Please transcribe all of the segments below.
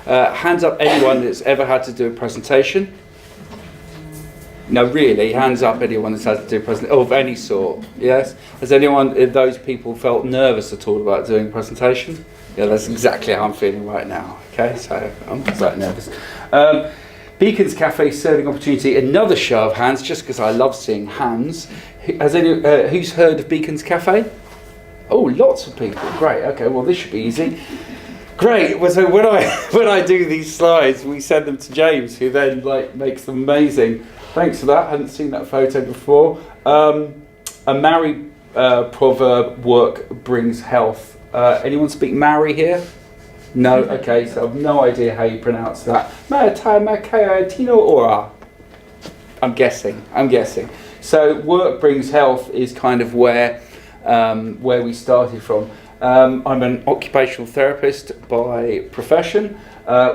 Hands up anyone that's ever had to do a presentation. No, really, hands up anyone that's had to do a presentation of any sort. Yes? Has anyone, those people, felt nervous at all about doing a presentation? Yeah, that's exactly how I'm feeling right now. Okay, so I'm quite nervous. Beacons Cafe serving opportunity. Another show of hands, just because I love seeing hands. Who's heard of Beacons Cafe? Oh, lots of people. Great. Okay, well this should be easy. Great. Well, so when I do these slides, we send them to James, who then makes them amazing. Thanks for that. I hadn't seen that photo before. A Maori proverb: "Work brings health." Anyone speak Maori here? No. Okay. So I've no idea how you pronounce that. I'm guessing. So work brings health is kind of where we started from. I'm an occupational therapist by profession.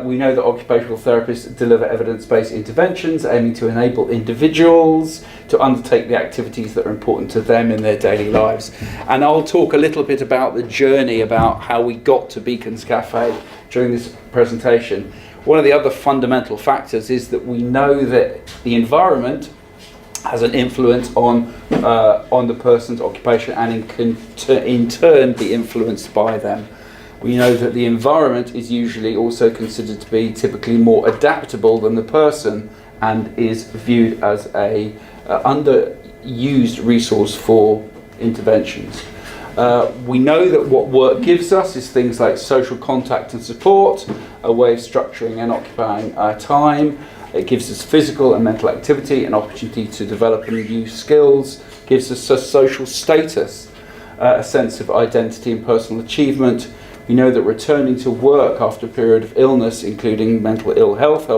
We know that occupational therapists deliver evidence-based interventions aiming to enable individuals to undertake the activities that are important to them in their daily lives. And I'll talk a little bit about the journey, about how we got to Beacons Cafe during this presentation. One of the other fundamental factors is that we know that the environment has an influence on the person's occupation and in turn be influenced by them. We know that the environment is usually also considered to be typically more adaptable than the person and is viewed as a underused resource for interventions. We know that what work gives us is things like social contact and support, a way of structuring and occupying our time. It gives us physical and mental activity, an opportunity to develop and use skills, gives us a social status, a sense of identity and personal achievement. We know that returning to work after a period of illness, including mental ill health,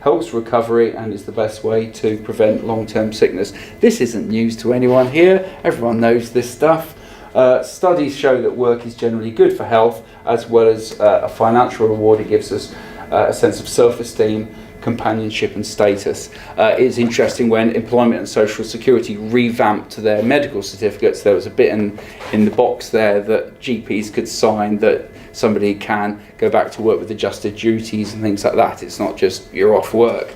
helps recovery and is the best way to prevent long-term sickness. This isn't news to anyone here. Everyone knows this stuff. Studies show that work is generally good for health, as well as a financial reward. It gives us a sense of self-esteem, companionship and status. It's interesting, when Employment and Social Security revamped their medical certificates, there was a bit in the box there that GPs could sign that somebody can go back to work with adjusted duties and things like that. It's not just you're off work.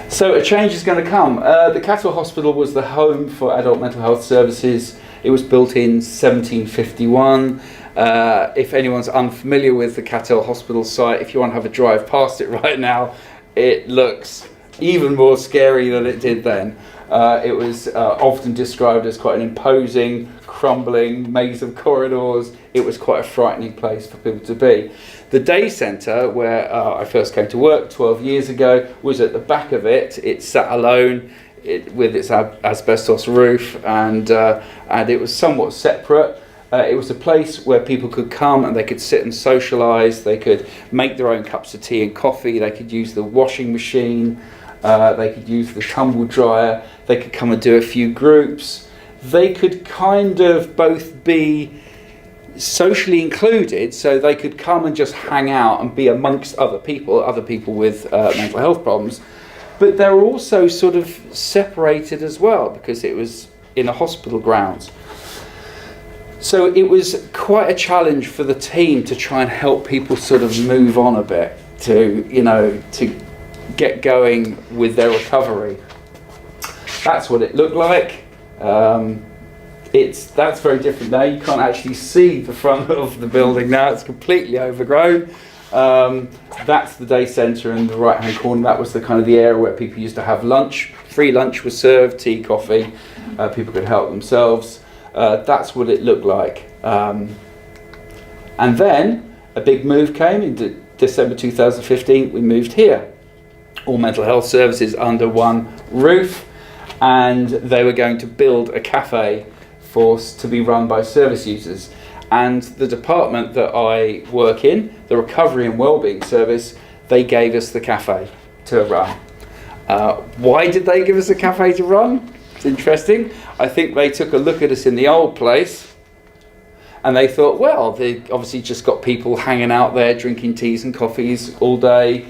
So a change is going to come. The Cattle Hospital was the home for adult mental health services. It was built in 1751. If anyone's unfamiliar with the Cattle Hospital site, if you want to have a drive past it right now, it looks even more scary than it did then. It was often described as quite an imposing, crumbling maze of corridors. It was quite a frightening place for people to be. The day centre, where I first came to work 12 years ago, was at the back of it. It sat alone with its asbestos roof, and it was somewhat separate. It was a place where people could come and they could sit and socialise. They could make their own cups of tea and coffee. They could use the washing machine. They could use the tumble dryer. They could come and do a few groups. They could kind of both be socially included, so they could come and just hang out and be amongst other people with mental health problems. But they were also sort of separated as well, because it was in a hospital grounds. So it was quite a challenge for the team to try and help people sort of move on a bit, to get going with their recovery. That's what it looked like. That's very different now. You can't actually see the front of the building now. It's completely overgrown. That's the day centre in the right hand corner. That was the kind of the area where people used to have lunch. Free lunch was served, tea, coffee. People could help themselves. That's what it looked like. And then a big move came in December 2015. We moved here. All mental health services under one roof, and they were going to build a cafe to be run by service users. And the department that I work in, the Recovery and Wellbeing Service, they gave us the cafe to run. Why did they give us a cafe to run? It's interesting. I think they took a look at us in the old place and they thought, well, they obviously just got people hanging out there drinking teas and coffees all day.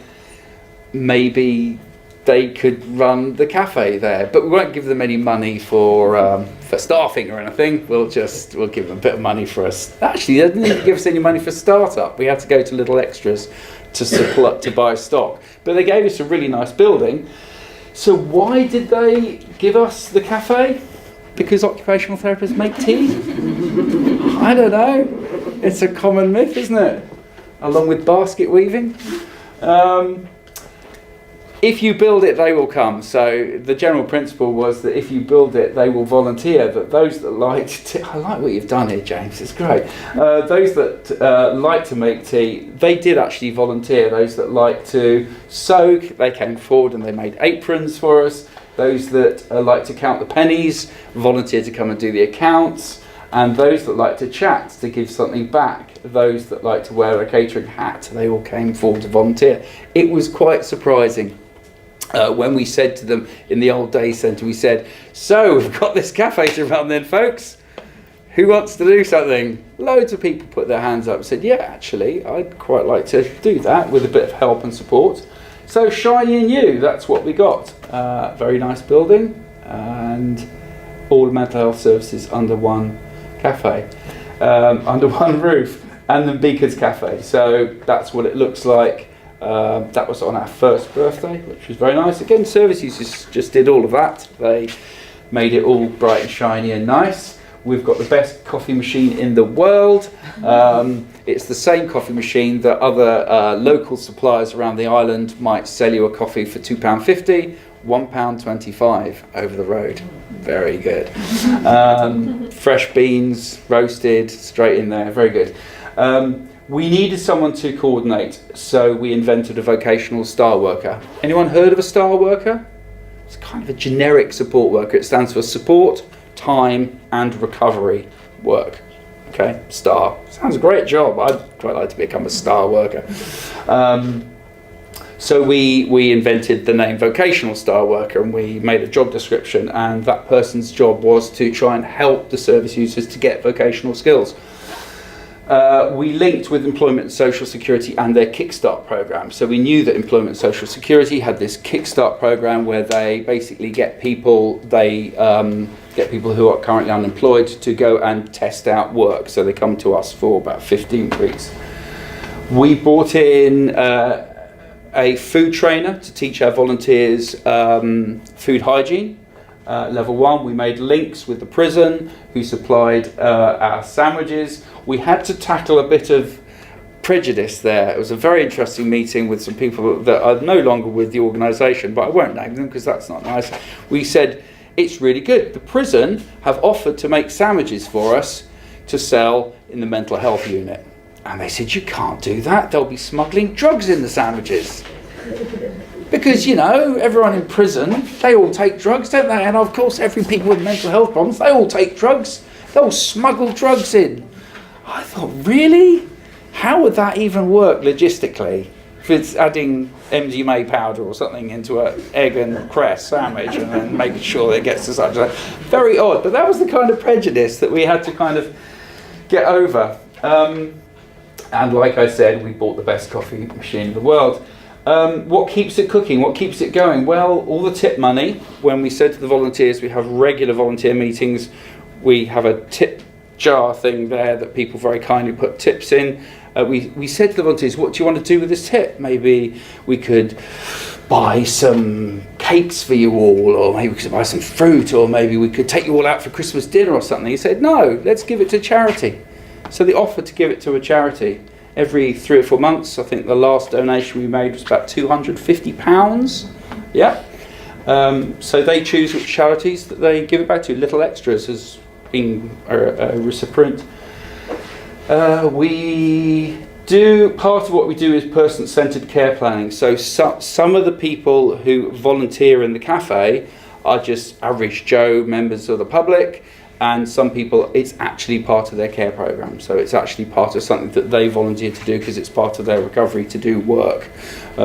Maybe they could run the cafe there, but we won't give them any money for for staffing or anything. We'll give them a bit of money for us. Actually, they didn't even give us any money for startup. We had to go to Little Extras to buy stock. But they gave us a really nice building. So why did they give us the cafe? Because occupational therapists make tea? I don't know. It's a common myth, isn't it? Along with basket weaving. If you build it, they will come. So the general principle was that if you build it, they will volunteer. That those that like to, I like what you've done here, James. It's great. Those that like to make tea, they did actually volunteer. Those that like to soak, they came forward and they made aprons for us. Those that like to count the pennies volunteered to come and do the accounts. And those that like to chat, to give something back. Those that like to wear a catering hat, they all came forward to volunteer. It was quite surprising. When we said to them in the old day centre, we said, so we've got this cafe to run then, folks. Who wants to do something? Loads of people put their hands up and said, yeah, actually, I'd quite like to do that with a bit of help and support. So Shiny and You, that's what we got. Very nice building and all mental health services under one cafe, under one roof, and then Beacon's Cafe. So that's what it looks like. That was on our first birthday, which was very nice. Again, service users just did all of that. They made it all bright and shiny and nice. We've got the best coffee machine in the world. It's the same coffee machine that other local suppliers around the island might sell you a coffee for £2.50, £1.25 over the road. Very good. Fresh beans, roasted, straight in there. Very good. We needed someone to coordinate, so we invented a vocational star worker. Anyone heard of a star worker? It's kind of a generic support worker. It stands for support, time and recovery work. Okay, star. Sounds a great job. I'd quite like to become a star worker. So we invented the name vocational star worker, and we made a job description, and that person's job was to try and help the service users to get vocational skills. We linked with Employment and Social Security and their Kickstart program. So we knew that Employment and Social Security had this Kickstart program where they basically get people who are currently unemployed to go and test out work. So they come to us for about 15 weeks. We brought in a food trainer to teach our volunteers food hygiene. Level 1, we made links with the prison who supplied our sandwiches. We had to tackle a bit of prejudice there. It was a very interesting meeting with some people that are no longer with the organisation, but I won't name them because that's not nice. We said, it's really good. The prison have offered to make sandwiches for us to sell in the mental health unit. And they said, you can't do that. They'll be smuggling drugs in the sandwiches. Because, you know, everyone in prison, they all take drugs, don't they? And of course, every people with mental health problems, they all take drugs. They'll smuggle drugs in. I thought, really? How would that even work logistically? If it's adding MDMA powder or something into an egg and cress sandwich and then making sure that it gets to such a... Very odd, but that was the kind of prejudice that we had to kind of get over. And like I said, we bought the best coffee machine in the world. What keeps it cooking? What keeps it going? Well, all the tip money. When we said to the volunteers, we have regular volunteer meetings. We have a tip jar thing there that people very kindly put tips in. We said to the volunteers, what do you want to do with this tip? Maybe we could buy some cakes for you all, or maybe we could buy some fruit, or maybe we could take you all out for Christmas dinner or something. He said, no, let's give it to charity. So they offered to give it to a charity. Every 3 or 4 months, I think the last donation we made was about £250. Yeah. So they choose which charities that they give it back to. Little Extras has been a recipient. We do, part of what we do is person-centred care planning. So some of the people who volunteer in the cafe are just average Joe members of the public. And some people, it's actually part of their care program. So it's actually part of something that they volunteer to do because it's part of their recovery to do work.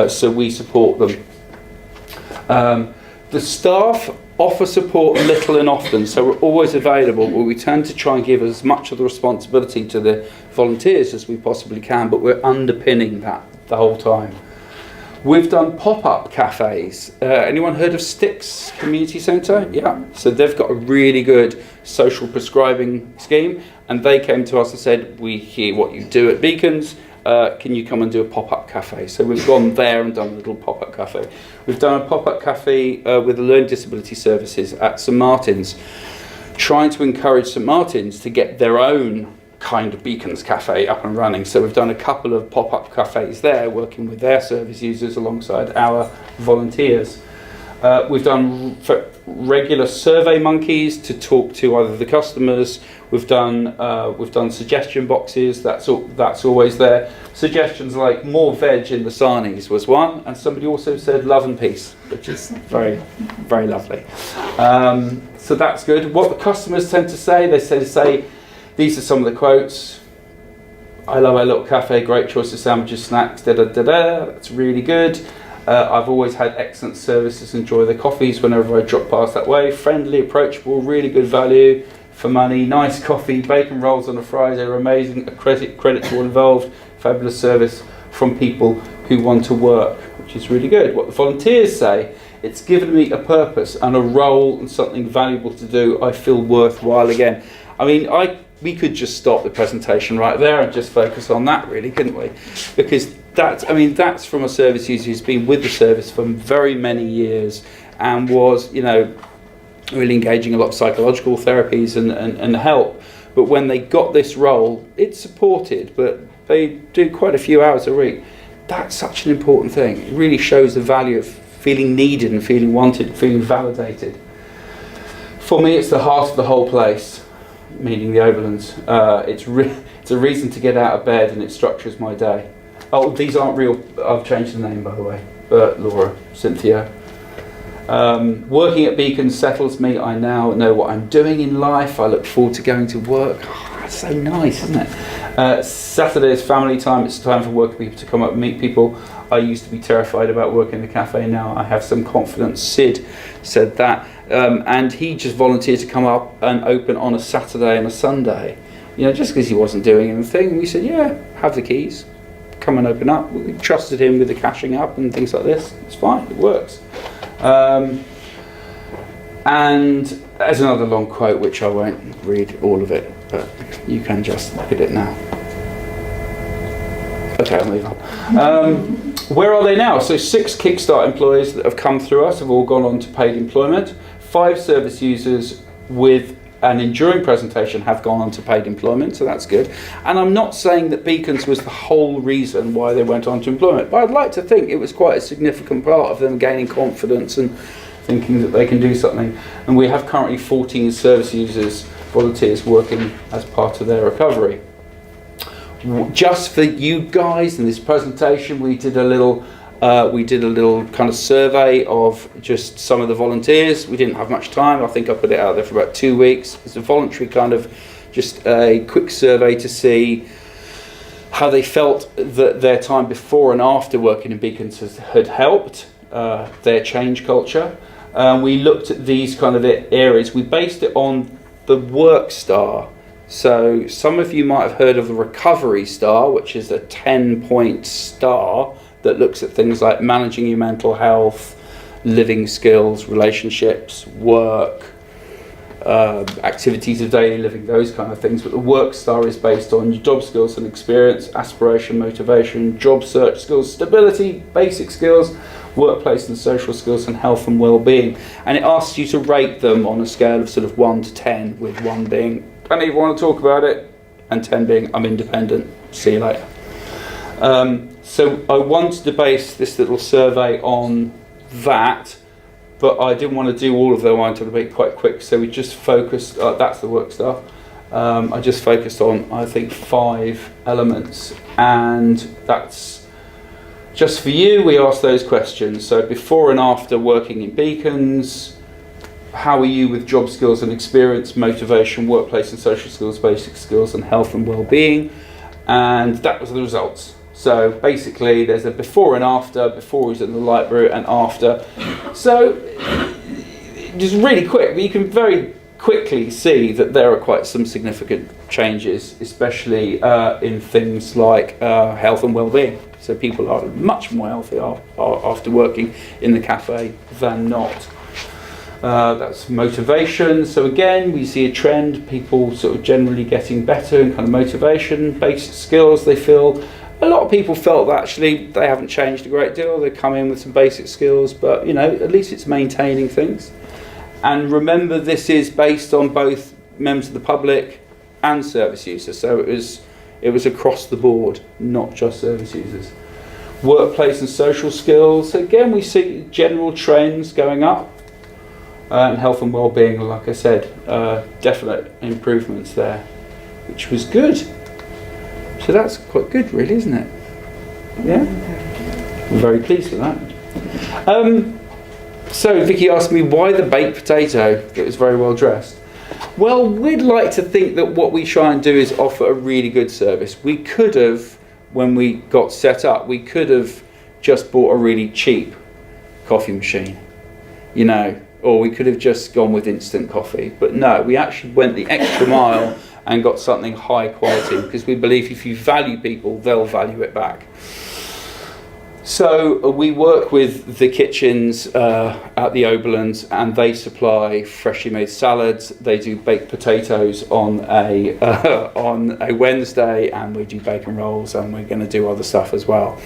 So we support them. The staff offer support little and often, so we're always available, but we tend to try and give as much of the responsibility to the volunteers as we possibly can, but we're underpinning that the whole time. We've done pop-up cafes. Anyone heard of Sticks Community Centre? Yeah. So they've got a really good social prescribing scheme, and they came to us and said, we hear what you do at Beacons, can you come and do a pop-up cafe? So we've gone there and done a little pop-up cafe. We've done a pop-up cafe with the Learning Disability Services at St Martin's, trying to encourage St Martin's to get their own kind of Beacons cafe up and running. So we've done a couple of pop-up cafes there, working with their service users alongside our volunteers. We've done regular survey monkeys to talk to either the customers. We've done suggestion boxes. That's always there. Suggestions like more veg in the sarnies was one, and somebody also said love and peace, which is very, very lovely. So that's good. What the customers tend to say, they say these are some of the quotes. I love our little cafe, great choice of sandwiches, snacks, that's really good. I've always had excellent services, enjoy the coffees whenever I drop past that way. Friendly, approachable, really good value for money, nice coffee, bacon rolls on a Friday are amazing, a credit to all involved, fabulous service from people who want to work, which is really good. What the volunteers say, it's given me a purpose and a role and something valuable to do. I feel worthwhile again. I mean, we could just stop the presentation right there and just focus on that, really, couldn't we? Because that's from a service user who's been with the service for very many years and was, really engaging a lot of psychological therapies and help. But when they got this role, it's supported, but they do quite a few hours a week. That's such an important thing. It really shows the value of feeling needed and feeling wanted, feeling validated. For me, it's the heart of the whole place, meaning the Oberlins. It's a reason to get out of bed, and it structures my day. Oh, these aren't real. I've changed the name, by the way. Bert, Laura, Cynthia. Working at Beacons settles me. I now know what I'm doing in life. I look forward to going to work. Oh, that's so nice, isn't it? Saturday is family time. It's time for working people to come up and meet people. I used to be terrified about working in the cafe. Now I have some confidence. Sid said that. And he just volunteered to come up and open on a Saturday and a Sunday. Just because he wasn't doing anything. We said, yeah, have the keys. Come and open up. We trusted him with the cashing up and things like this. It's fine, it works. And there's another long quote, which I won't read all of it, but you can just look at it now. Okay, I'll move on. Where are they now? So 6 Kickstart employees that have come through us have all gone on to paid employment. 5 service users with an enduring presentation have gone on to paid employment, so that's good. And I'm not saying that Beacons was the whole reason why they went on to employment, but I'd like to think it was quite a significant part of them gaining confidence and thinking that they can do something. And we have currently 14 service users, volunteers, working as part of their recovery. Just for you guys in this presentation, we did a little kind of survey of just some of the volunteers. We didn't have much time. I think I put it out there for about 2 weeks. It's a voluntary kind of just a quick survey to see how they felt that their time before and after working in Beacons had helped their change culture. We looked at these kind of areas. We based it on the Work Star. So some of you might have heard of the Recovery Star, which is a 10-point star that looks at things like managing your mental health, living skills, relationships, work, activities of daily living, those kind of things. But the Work Star is based on your job skills and experience, aspiration, motivation, job search skills, stability, basic skills, workplace and social skills, and health and well-being. And it asks you to rate them on a scale of sort of 1 to 10, with 1 being I don't even want to talk about it, and 10 being I'm independent, see you later. So I wanted to base this little survey on that, but I didn't want to do all of them. I wanted to make it quite quick, so we just focused, that's the Work Stuff. I just focused on, I think, 5 elements, and that's just for you. We asked those questions. So before and after working in Beacons, how are you with job skills and experience, motivation, workplace and social skills, basic skills, and health and well-being? And that was the results. So basically there's a before and after. Before was in the light blue, and after. So just really quick, but you can very quickly see that there are quite some significant changes, especially in things like health and well-being. So people are much more healthy after working in the cafe than not. That's motivation. So again, we see a trend, people sort of generally getting better in kind of motivation, basic skills they feel. A lot of people felt that actually they haven't changed a great deal. They come in with some basic skills, but you know, at least it's maintaining things. And remember, this is based on both members of the public and service users. So it was across the board, not just service users. Workplace and social skills. Again, we see general trends going up. And health and well-being, like I said, definite improvements there, which was good. So that's quite good, really, isn't it? Yeah? I'm very pleased with that. So Vicky asked me why the baked potato that was very well dressed. Well, we'd like to think that what we try and do is offer a really good service. We could have, when we got set up, we could have just bought a really cheap coffee machine, you know, or we could have just gone with instant coffee. But no, we actually went the extra mile and got something high quality, because we believe if you value people, they'll value it back. So we work with the kitchens at the Oberlands, and they supply freshly made salads. They do baked potatoes on a Wednesday, and we do bacon rolls, and we're going to do other stuff as well.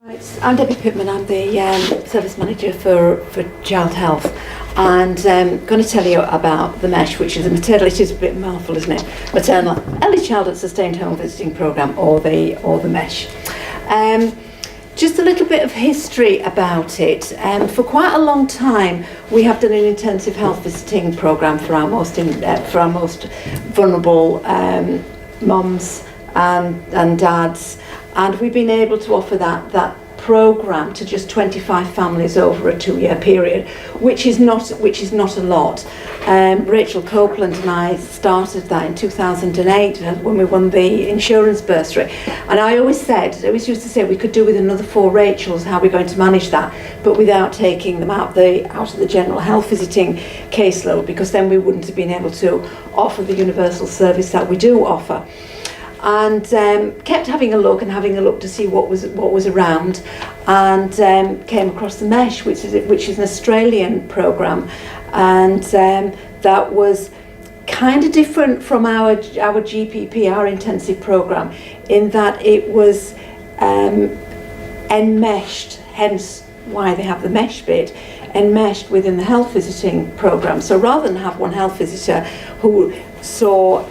Right, I'm Debbie Pittman. I'm the service manager for Child Health, and going to tell you about the MESH, which is a maternal. It is a bit mouthful, isn't it? Maternal Early Childhood Sustained Home Visiting Programme, or the MESH. Just a little bit of history about it. For quite a long time, we have done an intensive health visiting programme for our most vulnerable mums and dads, and we've been able to offer that programme to just 25 families over a 2-year period, which is not a lot. Rachel Copeland and I started that in 2008 when we won the insurance bursary, and I always used to say we could do with another 4 Rachels. How are we going to manage that, but without taking them out of the general health visiting caseload, because then we wouldn't have been able to offer the universal service that we do offer. And kept having a look to see what was around, and came across the MESH, which is an Australian programme, and that was kind of different from our GPP, our intensive programme, in that it was enmeshed, hence why they have the MESH bit, enmeshed within the health visiting programme. So rather than have one health visitor who saw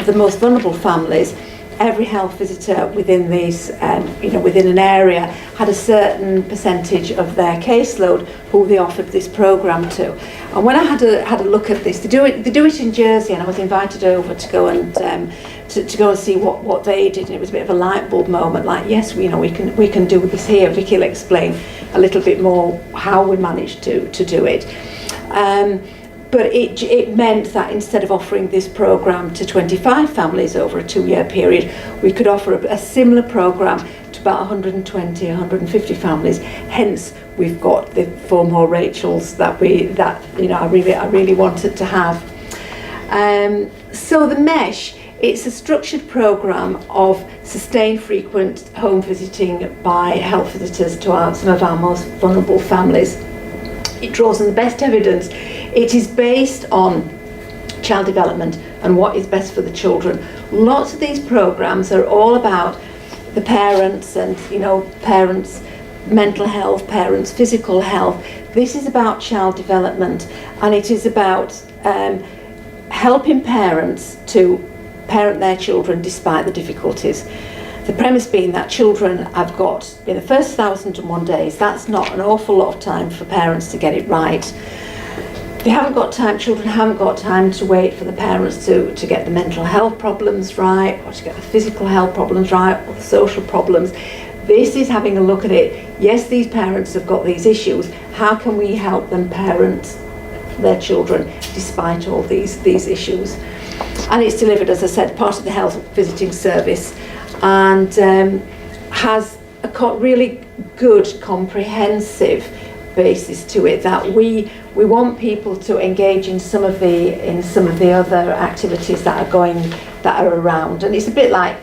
the most vulnerable families, every health visitor within these, within an area, had a certain percentage of their caseload who they offered this programme to. And when I had a look at this, they do it in Jersey, and I was invited over to go and to go and see what they did. And it was a bit of a light bulb moment, like, yes, we can do this here. Vicky will explain a little bit more how we managed to do it. But it meant that instead of offering this programme to 25 families over a 2-year period, we could offer a similar programme to about 120, 150 families. Hence, we've got the 4 more Rachels that I really wanted to have. So the MESH, it's a structured programme of sustained frequent home visiting by health visitors to some of our most vulnerable families. It draws on the best evidence. It is based on child development and what is best for the children. Lots of these programs are all about the parents and, parents' mental health, parents' physical health. This is about child development, and it is about helping parents to parent their children despite the difficulties. The premise being that children have got, in the first 1,001 days, that's not an awful lot of time for parents to get it right. Children haven't got time to wait for the parents to get the mental health problems right, or to get the physical health problems right, or the social problems. This is having a look at it. Yes, these parents have got these issues. How can we help them parent their children despite all these issues? And it's delivered, as I said, part of the health visiting service, and has a really good, comprehensive basis to it, that we want people to engage in some of the other activities that are around. And it's a bit like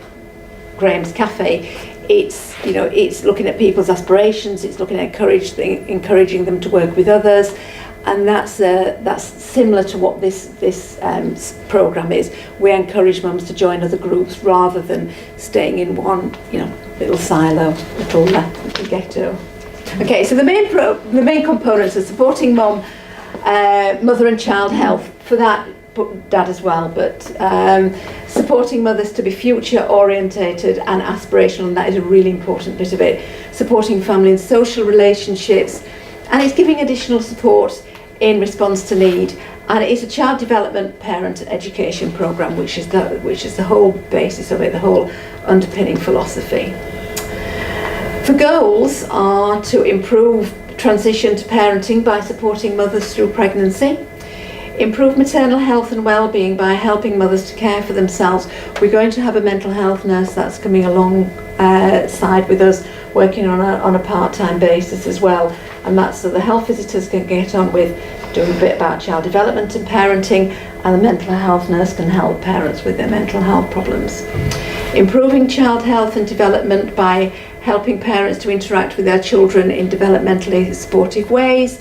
Graham's Cafe. It's looking at people's aspirations, it's looking at encouraging them to work with others, and that's similar to what this programme is. We encourage mums to join other groups rather than staying in one little silo, little ghetto. Okay, so the main components are supporting mum, mother and child health. For that, dad as well, but supporting mothers to be future orientated and aspirational, and that is a really important bit of it. Supporting family and social relationships, and it's giving additional support in response to need. And it's a child development parent education programme, which is the whole basis of it, the whole underpinning philosophy. The goals are to improve transition to parenting by supporting mothers through pregnancy, improve maternal health and well-being by helping mothers to care for themselves. We're going to have a mental health nurse that's coming alongside with us, working on a part-time basis as well, and that's so the health visitors can get on with doing a bit about child development and parenting, and the mental health nurse can help parents with their mental health problems. Improving child health and development by helping parents to interact with their children in developmentally supportive ways,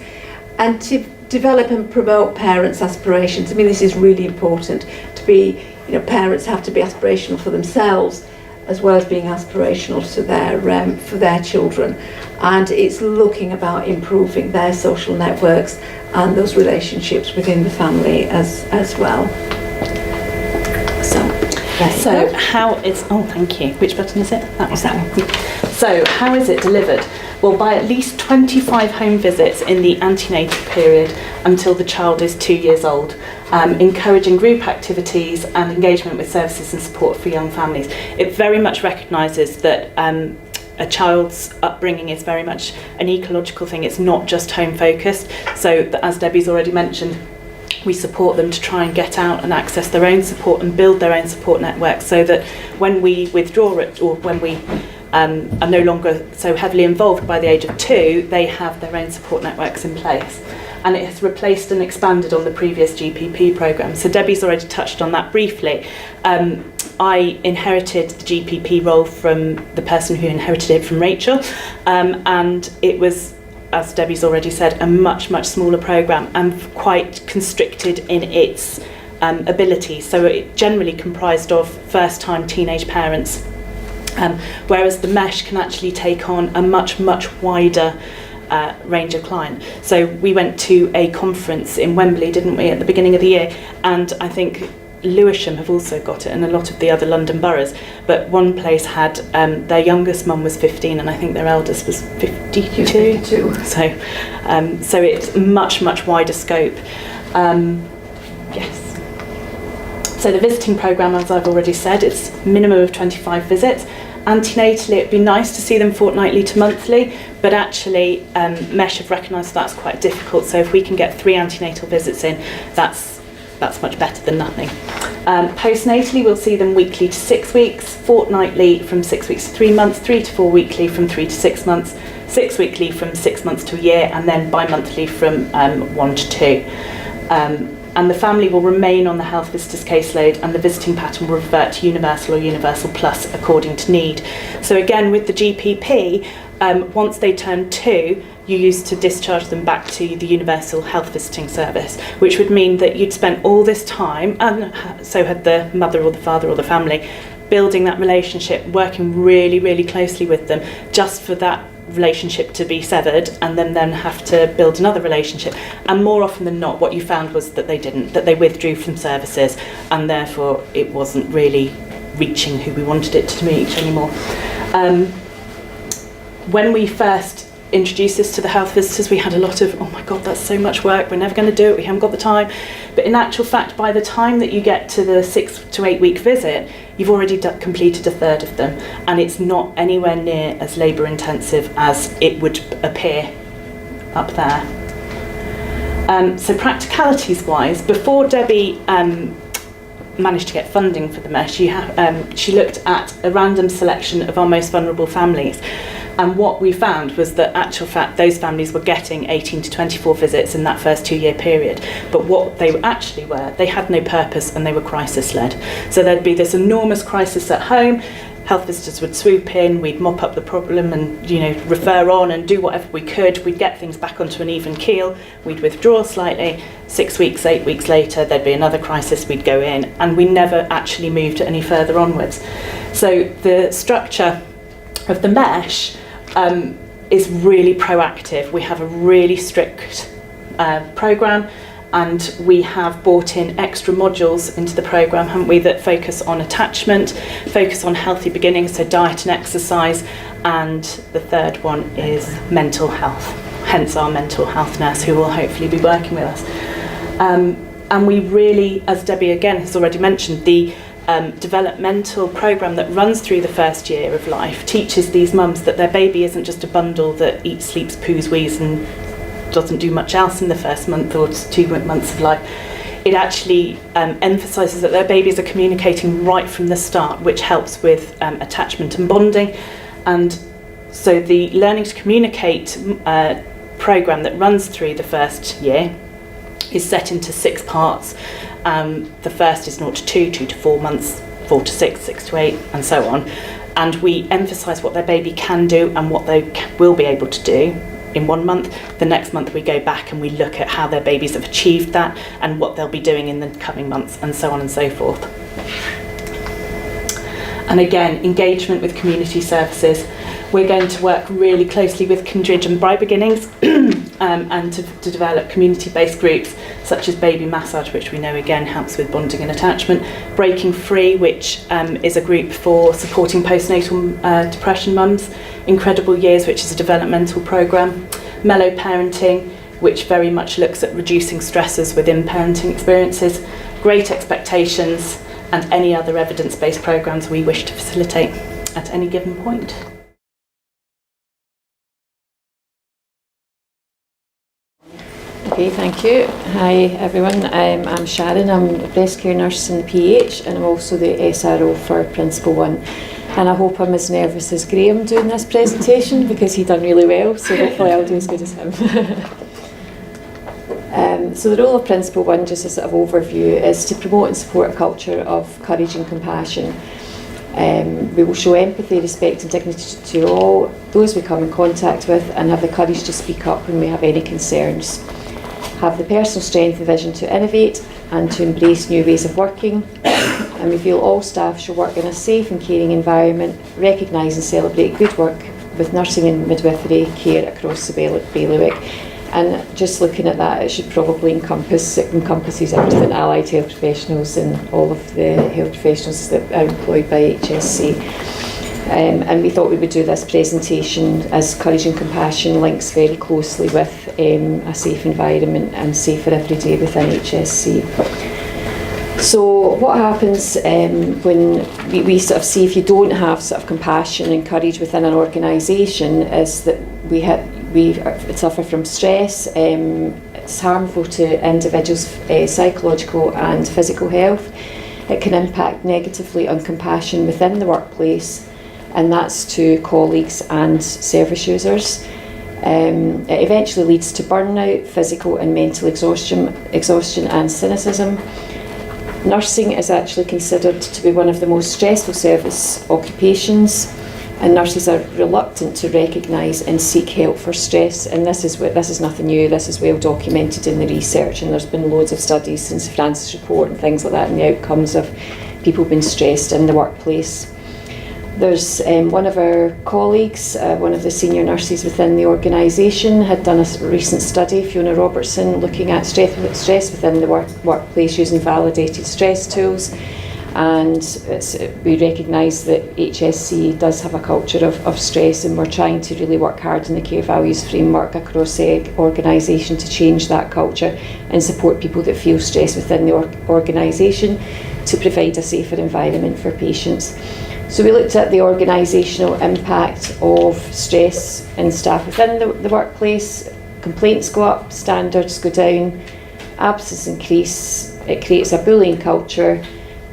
and to develop and promote parents' aspirations. I mean, this is really important to be, parents have to be aspirational for themselves as well as being aspirational to for their children. And it's looking about improving their social networks and those relationships within the family as well. So how is, thank you. Which button is it? That was that one. So how is it delivered? Well, by at least 25 home visits in the antenatal period until the child is 2 years old, encouraging group activities and engagement with services and support for young families. It very much recognises that a child's upbringing is very much an ecological thing. It's not just home focused. So as Debbie's already mentioned, we support them to try and get out and access their own support and build their own support network, so that when we withdraw it, or when we are no longer so heavily involved by the age of 2, they have their own support networks in place. And it has replaced and expanded on the previous GPP programme. So Debbie's already touched on that briefly. I inherited the GPP role from the person who inherited it from Rachel, and it was, as Debbie's already said, a much, much smaller programme and quite constricted in its abilities. So it generally comprised of first-time teenage parents, whereas the MESH can actually take on a much, much wider range of client. So we went to a conference in Wembley, didn't we, at the beginning of the year, and I think Lewisham have also got it, and a lot of the other London boroughs, but one place had their youngest mum was 15 and I think their eldest was 52. So it's much, much wider scope. Yes. So the visiting programme, as I've already said, it's minimum of 25 visits. Antenatally, it'd be nice to see them fortnightly to monthly, but actually MESH have recognised that's quite difficult. So if we can get 3 antenatal visits in, that's much better than nothing. Postnatally, we'll see them weekly to 6 weeks, fortnightly from 6 weeks to 3 months, 3 to 4 weekly from 3 to 6 months, 6 weekly from 6 months to a year, and then bi-monthly from 1 to 2. And the family will remain on the health visitors caseload, and the visiting pattern will revert to universal or universal plus according to need. So again, with the GPP, once they turn 2, you used to discharge them back to the universal health visiting service, which would mean that you'd spent all this time, and so had the mother or the father or the family, building that relationship, working really, really closely with them, just for that relationship to be severed, and then have to build another relationship. And more often than not, what you found was that they didn't, that they withdrew from services, and therefore it wasn't really reaching who we wanted it to reach anymore. When we first introduced this to the health visitors, we had a lot of, oh my God, that's so much work, we're never going to do it, we haven't got the time. But in actual fact, by the time that you get to the 6 to 8 week visit, you've already completed a third of them, and it's not anywhere near as labour intensive as it would appear up there. So practicalities wise, before Debbie managed to get funding for the MESH, she looked at a random selection of our most vulnerable families. And what we found was that, actual fact, those families were getting 18 to 24 visits in that first 2-year period. But what they actually were, they had no purpose and they were crisis-led. So there'd be this enormous crisis at home. Health visitors would swoop in, we'd mop up the problem and, you know, refer on and do whatever we could. We'd get things back onto an even keel. We'd withdraw slightly. 6 weeks, 8 weeks later, there'd be another crisis. We'd go in, and we never actually moved any further onwards. So the structure of the mesh is really proactive. We have a really strict programme, and we have brought in extra modules into the programme, haven't we, that focus on attachment, focus on healthy beginnings, so diet and exercise, and the third one is mental health, hence our mental health nurse who will hopefully be working with us. And we really, as Debbie again has already mentioned, the developmental programme that runs through the first year of life teaches these mums that their baby isn't just a bundle that eats, sleeps, poos, wheezes and doesn't do much else in the first month or 2 months of life. It actually emphasises that their babies are communicating right from the start, which helps with attachment and bonding. And so the Learning to Communicate programme that runs through the first year is set into 6 parts. The first is 0 to 2, 2 to 4 months, 4 to 6, 6 to 8, and so on. And we emphasise what their baby can do and what they will be able to do in 1 month. The next month we go back and we look at how their babies have achieved that and what they'll be doing in the coming months, and so on and so forth. And again, engagement with community services. We're going to work really closely with Kindred and Bright Beginnings and to develop community-based groups such as Baby Massage, which we know again helps with bonding and attachment. Breaking Free, which is a group for supporting postnatal depression mums. Incredible Years, which is a developmental programme. Mellow Parenting, which very much looks at reducing stresses within parenting experiences. Great Expectations, and any other evidence-based programmes we wish to facilitate at any given point. Okay, thank you. Hi everyone, I'm Sharon, I'm a breast care nurse in the PH and I'm also the SRO for Principal 1. And I hope I'm as nervous as Graham doing this presentation because he done really well, so hopefully I'll do as good as him. So the role of Principal 1, just a sort of overview, is to promote and support a culture of courage and compassion. We will show empathy, respect and dignity to all those we come in contact with and have the courage to speak up when we have any concerns. Have the personal strength and vision to innovate and to embrace new ways of working, and we feel all staff should work in a safe and caring environment, recognise and celebrate good work with nursing and midwifery care across the bailiwick. And just looking at that, it should probably encompasses everything, allied health professionals and all of the health professionals that are employed by HSC. And we thought we would do this presentation as Courage and Compassion links very closely with a safe environment and safer every day within HSC. So what happens when we sort of see if you don't have sort of compassion and courage within an organisation is that we suffer from stress. It's harmful to individuals' psychological and physical health. It can impact negatively on compassion within the workplace, and that's to colleagues and service users. It eventually leads to burnout, physical and mental exhaustion and cynicism. Nursing is actually considered to be one of the most stressful service occupations, and nurses are reluctant to recognise and seek help for stress, and this is nothing new. This is well documented in the research, and there's been loads of studies since the Francis report and things like that, and the outcomes of people being stressed in the workplace. There's one of our colleagues, one of the senior nurses within the organisation, had done a recent study, Fiona Robertson, looking at stress within the workplace using validated stress tools. And we recognise that HSC does have a culture of stress, and we're trying to really work hard in the care values framework across the organisation to change that culture and support people that feel stress within the organisation to provide a safer environment for patients. So we looked at the organisational impact of stress in staff within the workplace. Complaints go up, standards go down, absences increase, it creates a bullying culture,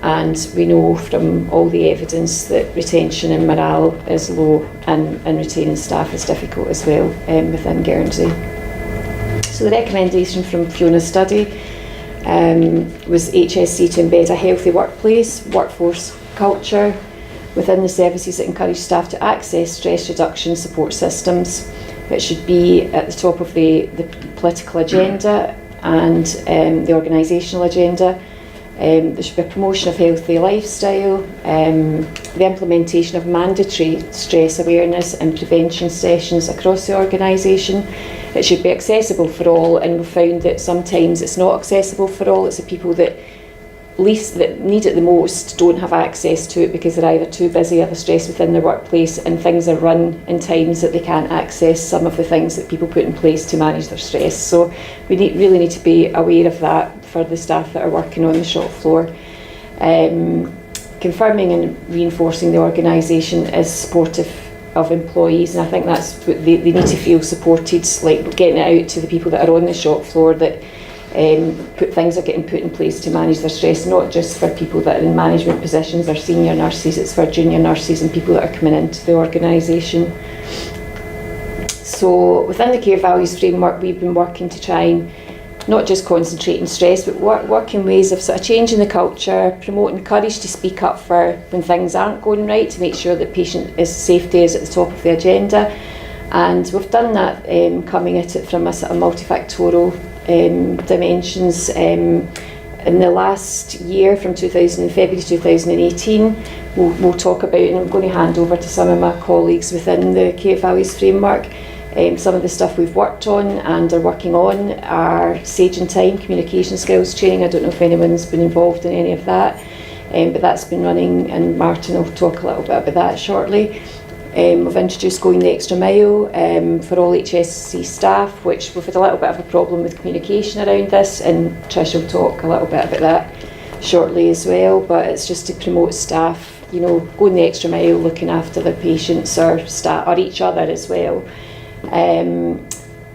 and we know from all the evidence that retention and morale is low, and retaining staff is difficult as well within Guernsey. So the recommendation from Fiona's study was HSC to embed a healthy workforce culture within the services that encourage staff to access stress reduction support systems. It should be at the top of the political agenda and the organisational agenda. There should be a promotion of healthy lifestyle, the implementation of mandatory stress awareness and prevention sessions across the organisation. It should be accessible for all, and we've found that sometimes it's not accessible for all. It's the people that need it the most don't have access to it because they're either too busy or they're stressed within their workplace, and things are run in times that they can't access some of the things that people put in place to manage their stress. So we really need to be aware of that for the staff that are working on the shop floor. Confirming and reinforcing the organisation is supportive of employees, and I think that's what they need to feel supported, like getting it out to the people that are on the shop floor that things are getting put in place to manage their stress, not just for people that are in management positions or senior nurses, it's for junior nurses and people that are coming into the organisation. So within the Care Values Framework, we've been working to try and not just concentrate on stress, but work in ways of sort of changing the culture, promoting courage to speak up for when things aren't going right, to make sure that patient safety is at the top of the agenda. And we've done that coming at it from a sort of multifactorial dimensions. In the last year, from February 2018, we'll talk about, and I'm going to hand over to some of my colleagues within the Care Values Framework. Some of the stuff we've worked on and are working on are Sage and Time communication skills training. I don't know if anyone's been involved in any of that, but that's been running, and Martin will talk a little bit about that shortly. We've introduced Going the Extra Mile for all HSC staff, which we've had a little bit of a problem with communication around this, and Trish will talk a little bit about that shortly as well, but it's just to promote staff, going the extra mile, looking after their patients or staff or each other as well.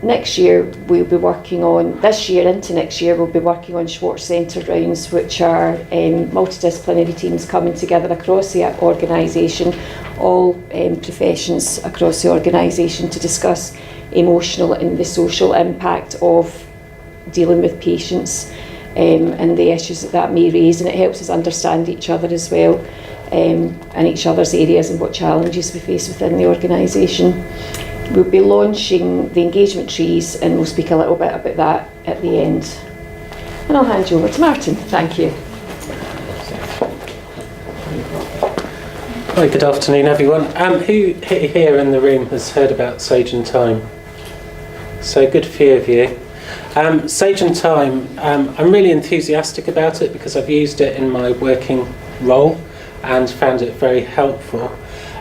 Next year we'll be working on, this year into next year, we'll be working on Schwartz Centre rounds, which are multidisciplinary teams coming together across the organisation, all professions across the organisation, to discuss emotional and the social impact of dealing with patients and the issues that may raise, and it helps us understand each other as well, and each other's areas and what challenges we face within the organisation. We'll be launching the engagement trees, and we'll speak a little bit about that at the end. And I'll hand you over to Martin. Thank you. Hi, good afternoon everyone. Who here in the room has heard about Sage and Time? So good few of you. Sage and Time, I'm really enthusiastic about it because I've used it in my working role and found it very helpful.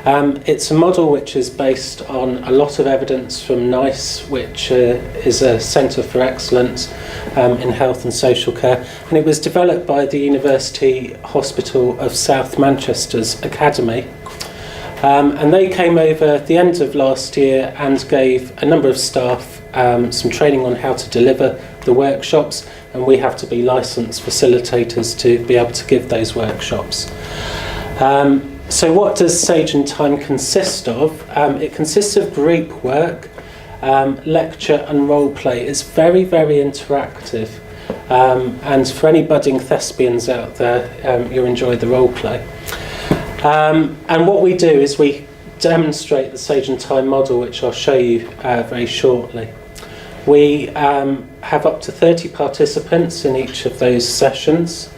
It's a model which is based on a lot of evidence from NICE, which is a Centre for Excellence in Health and Social Care, and it was developed by the University Hospital of South Manchester's Academy. And they came over at the end of last year and gave a number of staff some training on how to deliver the workshops, and we have to be licensed facilitators to be able to give those workshops. So what does Sage and Time consist of? It consists of group work, lecture and role play. It's very, very interactive. And for any budding thespians out there, you'll enjoy the role play. And what we do is we demonstrate the Sage and Time model, which I'll show you very shortly. We have up to 30 participants in each of those sessions.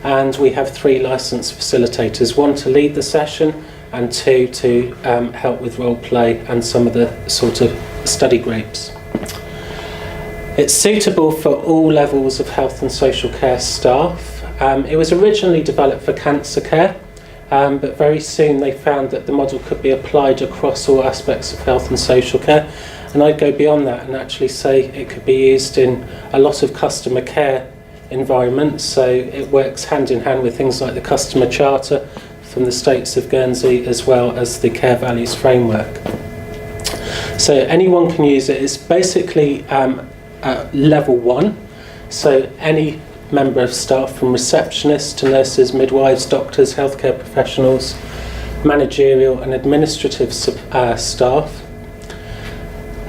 And we have 3 licensed facilitators, 1 to lead the session and 2 to help with role play and some of the sort of study groups. It's suitable for all levels of health and social care staff. It was originally developed for cancer care, but very soon they found that the model could be applied across all aspects of health and social care. And I'd go beyond that and actually say it could be used in a lot of customer care environment, so it works hand in hand with things like the customer charter from the States of Guernsey as well as the Care Values Framework. So anyone can use it. It's basically level 1, so any member of staff, from receptionists to nurses, midwives, doctors, healthcare professionals, managerial and administrative staff.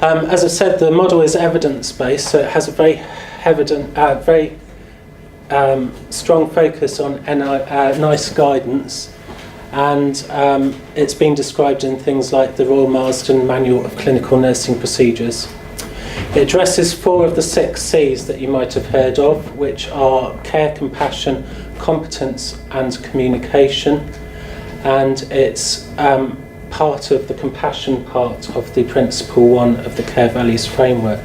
As I said, the model is evidence-based, so it has a very strong focus on NICE guidance, and it's been described in things like the Royal Marsden Manual of Clinical Nursing Procedures. It addresses 4 of the 6 C's that you might have heard of, which are care, compassion, competence and communication, and it's part of the compassion part of the Principle 1 of the Care Values Framework.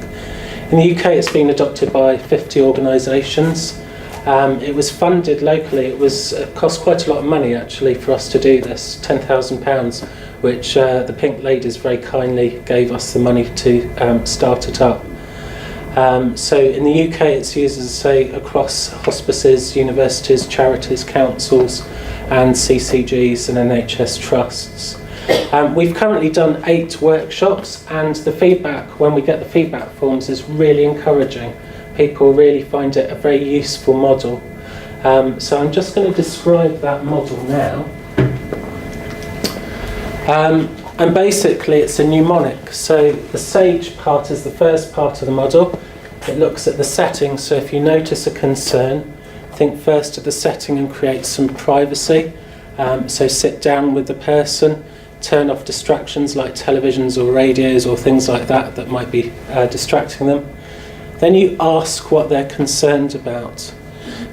In the UK, it's been adopted by 50 organisations. It was funded locally. It cost quite a lot of money actually for us to do this, £10,000, which the Pink Ladies very kindly gave us the money to start it up. So in the UK, it's used, as I say, across hospices, universities, charities, councils and CCGs and NHS trusts. We've currently done 8 workshops, and the feedback, when we get the feedback forms, is really encouraging. People really find it a very useful model. So I'm just going to describe that model now. And basically it's a mnemonic. So the SAGE part is the first part of the model. It looks at the setting, so if you notice a concern, think first of the setting and create some privacy. So sit down with the person, turn off distractions like televisions or radios or things like that that might be distracting them. Then you ask what they're concerned about.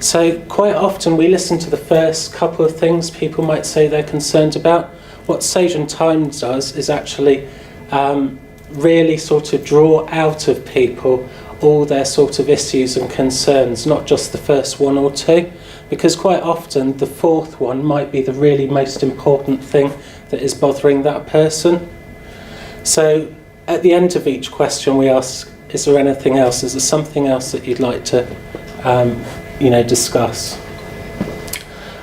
So quite often we listen to the first couple of things people might say they're concerned about. What Sage and Time does is actually really sort of draw out of people all their sort of issues and concerns, not just the first 1 or 2, because quite often the 4th one might be the really most important thing that is bothering that person. So at the end of each question we ask, is there anything else? Is there something else that you'd like to discuss?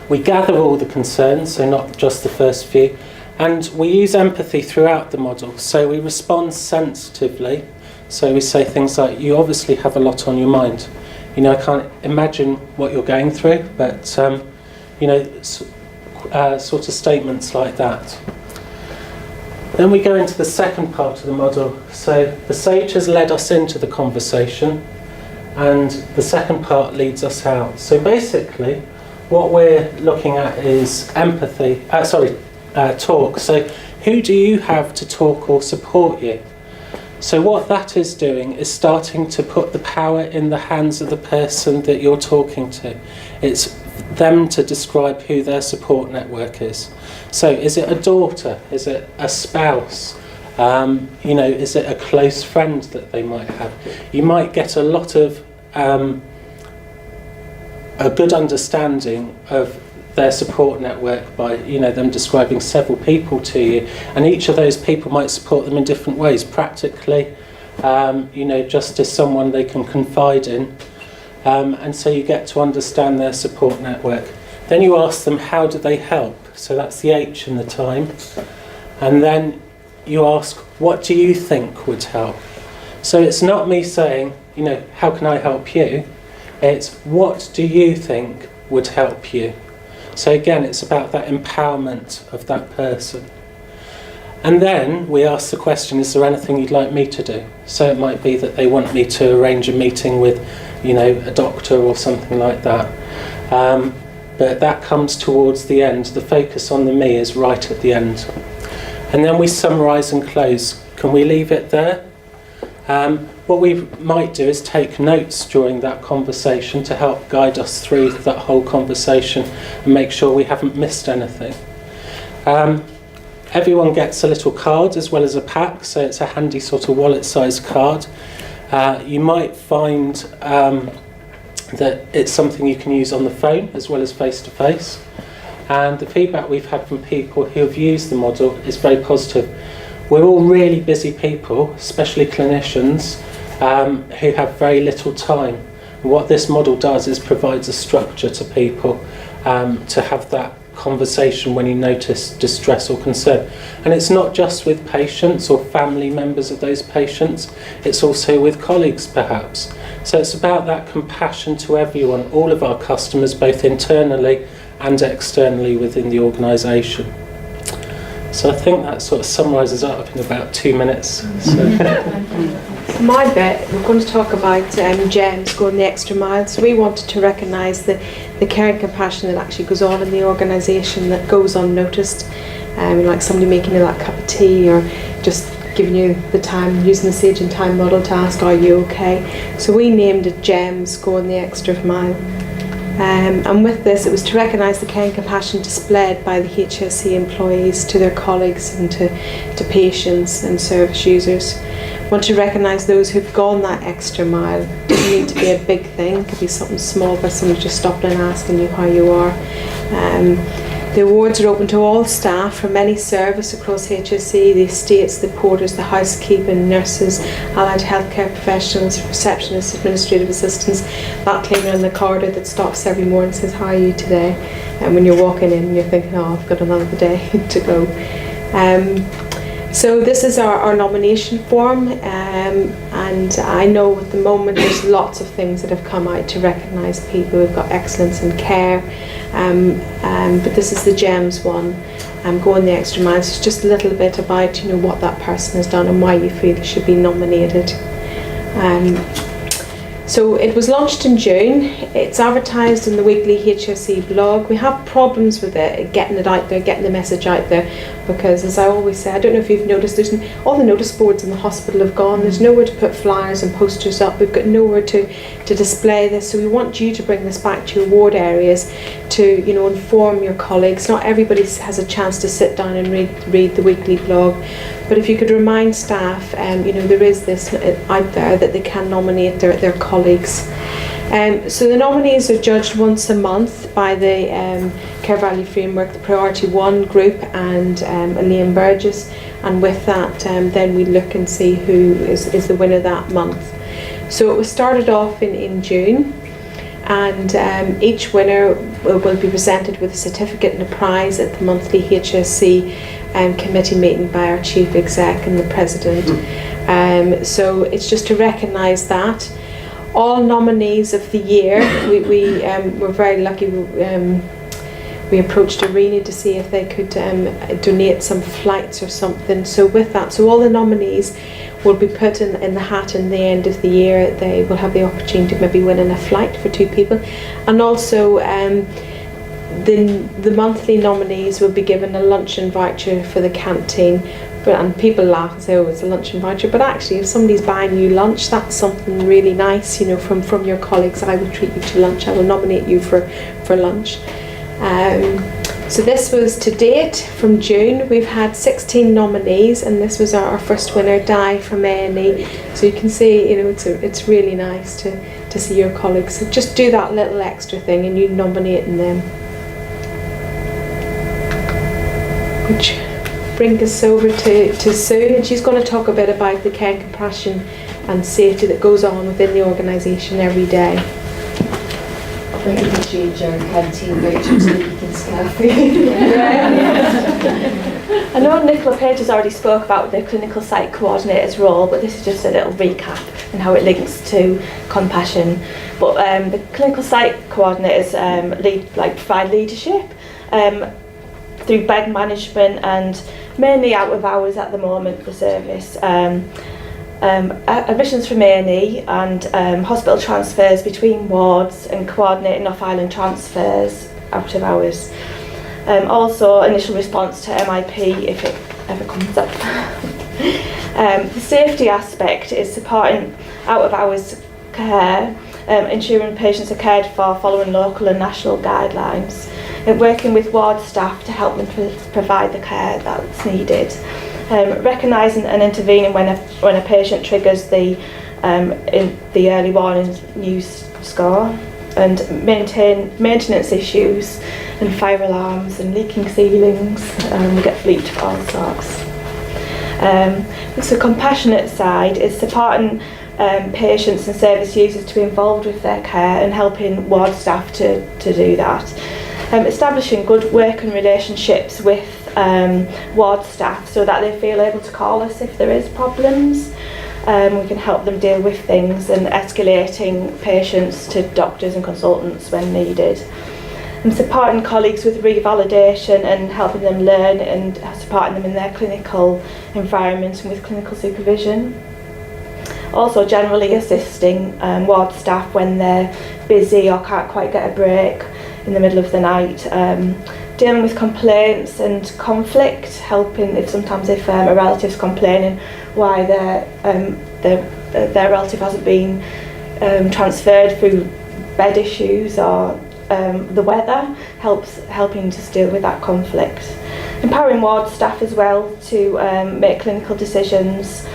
We gather all the concerns, so not just the first few, and we use empathy throughout the model. So we respond sensitively. So we say things like, you obviously have a lot on your mind. I can't imagine what you're going through, but sort of statements like that. Then we go into the second part of the model. So the SAGE has led us into the conversation, and the second part leads us out. So basically, what we're looking at is talk. So who do you have to talk or support you? So what that is doing is starting to put the power in the hands of the person that you're talking to. It's them to describe who their support network is. So is it a daughter? Is it a spouse? Is it a close friend that they might have? You might get a lot of a good understanding of their support network by them describing several people to you, and each of those people might support them in different ways. Practically, just as someone they can confide in, and so you get to understand their support network. Then you ask them, how do they help? So that's the H in the time. And then you ask, what do you think would help? So it's not me saying, how can I help you? It's, what do you think would help you? So again, it's about that empowerment of that person. And then we ask the question, is there anything you'd like me to do? So it might be that they want me to arrange a meeting with, a doctor or something like that. But that comes towards the end. The focus on the me is right at the end. And then we summarise and close. Can we leave it there? What we might do is take notes during that conversation to help guide us through that whole conversation and make sure we haven't missed anything. Everyone gets a little card as well as a pack, so it's a handy sort of wallet-sized card. You might find that it's something you can use on the phone as well as face-to-face. And the feedback we've had from people who have used the model is very positive. We're all really busy people, especially clinicians, who have very little time. And what this model does is provides a structure to people to have that conversation when you notice distress or concern. And it's not just with patients or family members of those patients, it's also with colleagues perhaps. So it's about that compassion to everyone, all of our customers, both internally and externally within the organisation. So I think that sort of summarises up in about 2 minutes. For my bit, we're going to talk about GEMS, going the extra mile. So we wanted to recognise the care and compassion that actually goes on in the organisation that goes unnoticed. Like somebody making you that cup of tea, or just giving you the time, using the Sage and Time model to ask, are you okay? So we named it GEMS, going the extra mile. And with this, it was to recognise the care and compassion displayed by the HSE employees to their colleagues and to patients and service users. We want to recognise those who've gone that extra mile. It doesn't need to be a big thing, it could be something small, but somebody just stopping and asking you how you are. The awards are open to all staff from any service across HSE, the estates, the porters, the housekeeping, nurses, allied healthcare professionals, receptionists, administrative assistants, that cleaner in the corridor that stops every morning and says, how are you today? And when you're walking in, you're thinking, oh, I've got another day to go. So this is our nomination form, and I know at the moment there's lots of things that have come out to recognise people who've got excellence in care, but this is the GEMS one, going the extra mile. So it's just a little bit about what that person has done and why you feel they should be nominated. So it was launched in June. It's advertised in the weekly HSE blog. We have problems with it, getting it out there, getting the message out there, because as I always say, I don't know if you've noticed, all the notice boards in the hospital have gone. There's nowhere to put flyers and posters up. We've got nowhere to display this. So we want you to bring this back to your ward areas to inform your colleagues. Not everybody has a chance to sit down and read the weekly blog. But if you could remind staff, there is this out there that they can nominate their colleagues. So the nominees are judged once a month by the Care Value Framework, the Priority 1 group, and Elaine Burgess. And with that, then we look and see who is the winner that month. So it was started off in June, and each winner will be presented with a certificate and a prize at the monthly HSE committee meeting by our chief exec and the president. So it's just to recognise that. All nominees of the year, we were very lucky. We approached Arena to see if they could donate some flights or something. So with that, so all the nominees will be put in the hat in the end of the year. They will have the opportunity of maybe winning a flight for 2 people, and also the monthly nominees will be given a luncheon voucher for the canteen. And people laugh and say, oh, it's a luncheon voucher, but actually if somebody's buying you lunch, that's something really nice, from your colleagues. I will treat you to lunch, I will nominate you for lunch. So this was to date from June. We've had 16 nominees, and this was our first winner, Di from A&E. So you can see, it's really nice to see your colleagues. So just do that little extra thing and you nominating them. Which brings us over to Sue, and she's going to talk a bit about the care, compassion and safety that goes on within the organisation every day. We can change our canteen voucher so we can staff. I know Nicola Page has already spoke about the clinical site coordinator's role, but this is just a little recap and how it links to compassion. But the clinical site coordinators provide leadership through bed management and mainly out of hours at the moment for service. Admissions from A&E and hospital transfers between wards and coordinating off-island transfers out of hours. Also initial response to MIP if it ever comes up. The safety aspect is supporting out of hours care, ensuring patients are cared for following local and national guidelines, and working with ward staff to help them provide the care that's needed. Recognising and intervening when a patient triggers the early warning news score, and maintenance issues and fire alarms and leaking ceilings. We get fleet for all sorts. The compassionate side is supporting patients and service users to be involved with their care and helping ward staff to do that. Establishing good working relationships with ward staff so that they feel able to call us if there is problems. We can help them deal with things, and escalating patients to doctors and consultants when needed. And supporting colleagues with revalidation and helping them learn, and supporting them in their clinical environment and with clinical supervision. Also generally assisting ward staff when they're busy or can't quite get a break in the middle of the night. Dealing with complaints and conflict, helping if a relative's complaining why their relative hasn't been transferred through bed issues or the weather, helping to deal with that conflict. Empowering ward staff as well to make clinical decisions,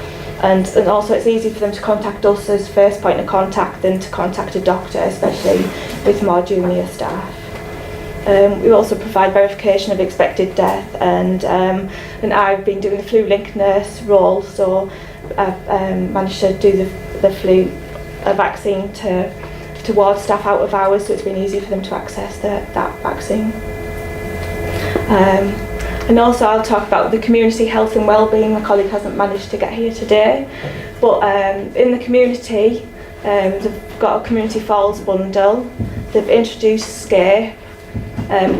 and also it's easy for them to contact us as first point of contact than to contact a doctor, especially with more junior staff. We also provide verification of expected death, and I've been doing the flu link nurse role, so I've managed to do the flu vaccine to ward staff out of hours, so it's been easy for them to access that vaccine. And also I'll talk about the community health and wellbeing. My colleague hasn't managed to get here today, but in the community they've got a Community Falls bundle, they've introduced SCAPE,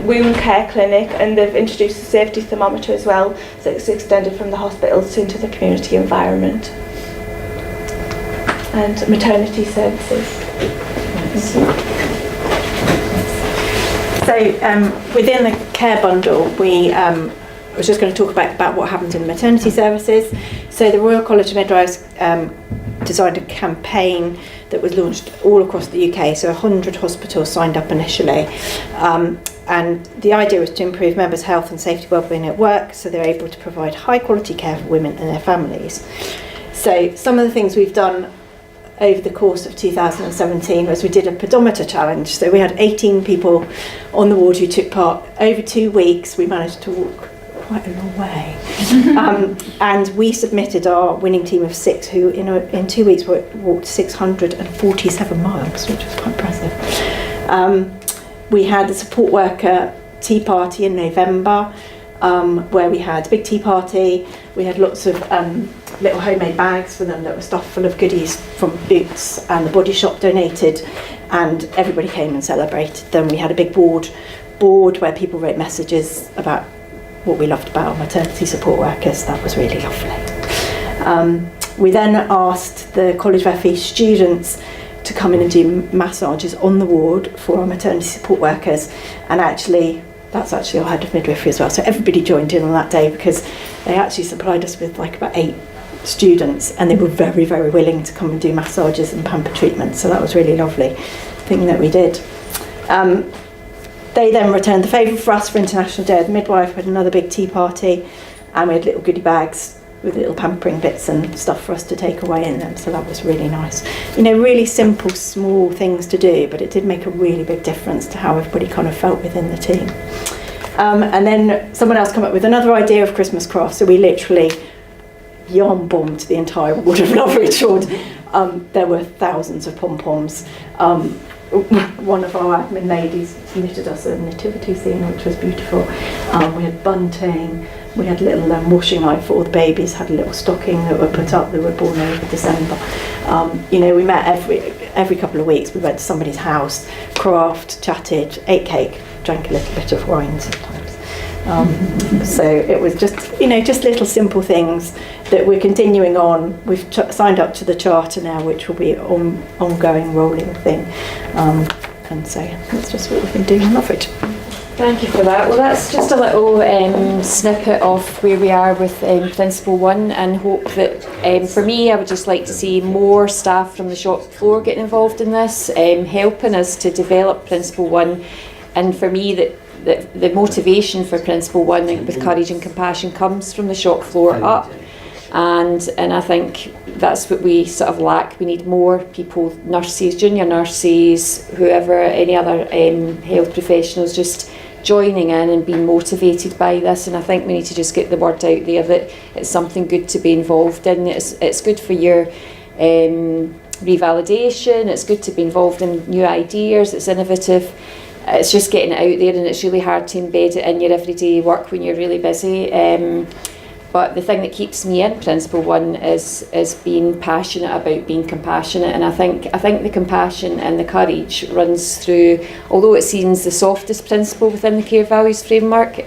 wound care clinic, and they've introduced a safety thermometer as well, so it's extended from the hospitals into the community environment. And maternity services. So within the care bundle, I was just going to talk about what happens in maternity services. So the Royal College of Midwives designed a campaign that was launched all across the UK. So 100 hospitals signed up initially. And the idea was to improve members' health and safety wellbeing at work, so they're able to provide high quality care for women and their families. So some of the things we've done over the course of 2017 was we did a pedometer challenge. So we had 18 people on the ward who took part. Over 2 weeks, we managed to walk quite a long way. And we submitted our winning team of 6 who in 2 weeks walked 647 miles, which was quite impressive. We had a support worker tea party in November, where we had a big tea party. We had lots of little homemade bags for them that were stuffed full of goodies from Boots, and the Body Shop donated, and everybody came and celebrated them. We had a big board where people wrote messages about what we loved about our maternity support workers. That was really lovely. We then asked the College of FE students to come in and do massages on the ward for our maternity support workers, and that's actually our head of midwifery as well. So everybody joined in on that day because they actually supplied us with like about 8 students, and they were very, very willing to come and do massages and pamper treatments. So that was really lovely thing that we did. They then returned the favour for us for International Day of the Midwife. We had another big tea party, and we had little goodie bags with little pampering bits and stuff for us to take away in them. So that was really nice. You know, really simple, small things to do, but it did make a really big difference to how everybody kind of felt within the team. And then someone else came up with another idea of Christmas craft. So we literally yarn bombed the entire ward of Loveridge Ward. There were thousands of pom-poms. One of our admin ladies knitted us a nativity scene, which was beautiful. We had bunting. We had little washing line for all the babies, had a little stocking that were put up that were born over December. We met every couple of weeks. We went to somebody's house, craft, chatted, ate cake, drank a little bit of wine sometimes. So it was just little simple things that we're continuing on. We've signed up to the charter now, which will be an ongoing rolling thing. And so that's just what we've been doing in Loveridge. Thank you for that. Well, that's just a little snippet of where we are with Principle One, and hope that for me, I would just like to see more staff from the shop floor getting involved in this, helping us to develop Principle One. And for me, that the motivation for Principle One with Courage and Compassion comes from the shop floor up. And I think that's what we sort of lack. We need more people, nurses, junior nurses, whoever, any other health professionals, just joining in and being motivated by this. And I think we need to just get the word out there that it's something good to be involved in. It's good for your revalidation, it's good to be involved in new ideas, it's innovative. it's just getting it out there, and it's really hard to embed it in your everyday work when you're really busy. But the thing that keeps me in Principle One is being passionate about being compassionate, and I think the compassion and the courage runs through. Although it seems the softest principle within the Care Values Framework,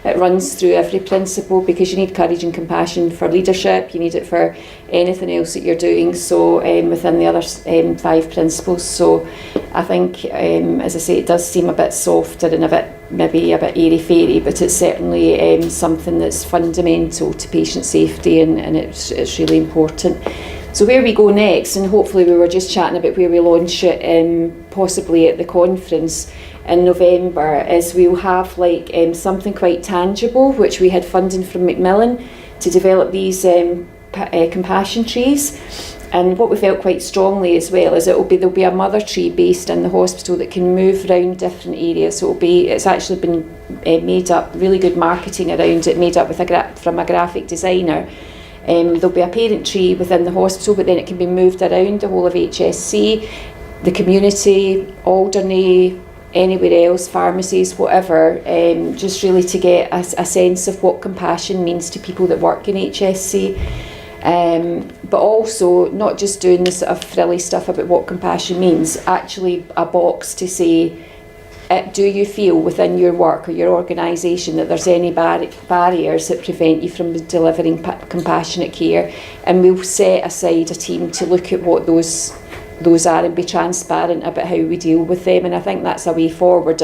it runs through every principle, because you need courage and compassion for leadership. You need it for anything else that you're doing. So within the other 5 principles. So I think, as I say, it does seem a bit softer and maybe a bit airy-fairy, but it's certainly something that's fundamental to patient safety, and it's really important. So where we go next, and hopefully we were just chatting about where we launch it, possibly at the conference in November, is we'll have something quite tangible, which we had funding from Macmillan to develop these compassion trees. And what we felt quite strongly as well is there'll be a mother tree based in the hospital that can move around different areas. So it's actually been made up, really good marketing around it, made up with from a graphic designer. There'll be a parent tree within the hospital, but then it can be moved around the whole of HSC, the community, Alderney, anywhere else, pharmacies, whatever, just really to get a sense of what compassion means to people that work in HSC. But also not just doing the sort of frilly stuff about what compassion means, actually a box to say, do you feel within your work or your organisation that there's any barriers that prevent you from delivering compassionate care? And we'll set aside a team to look at what those are and be transparent about how we deal with them. And I think that's a way forward.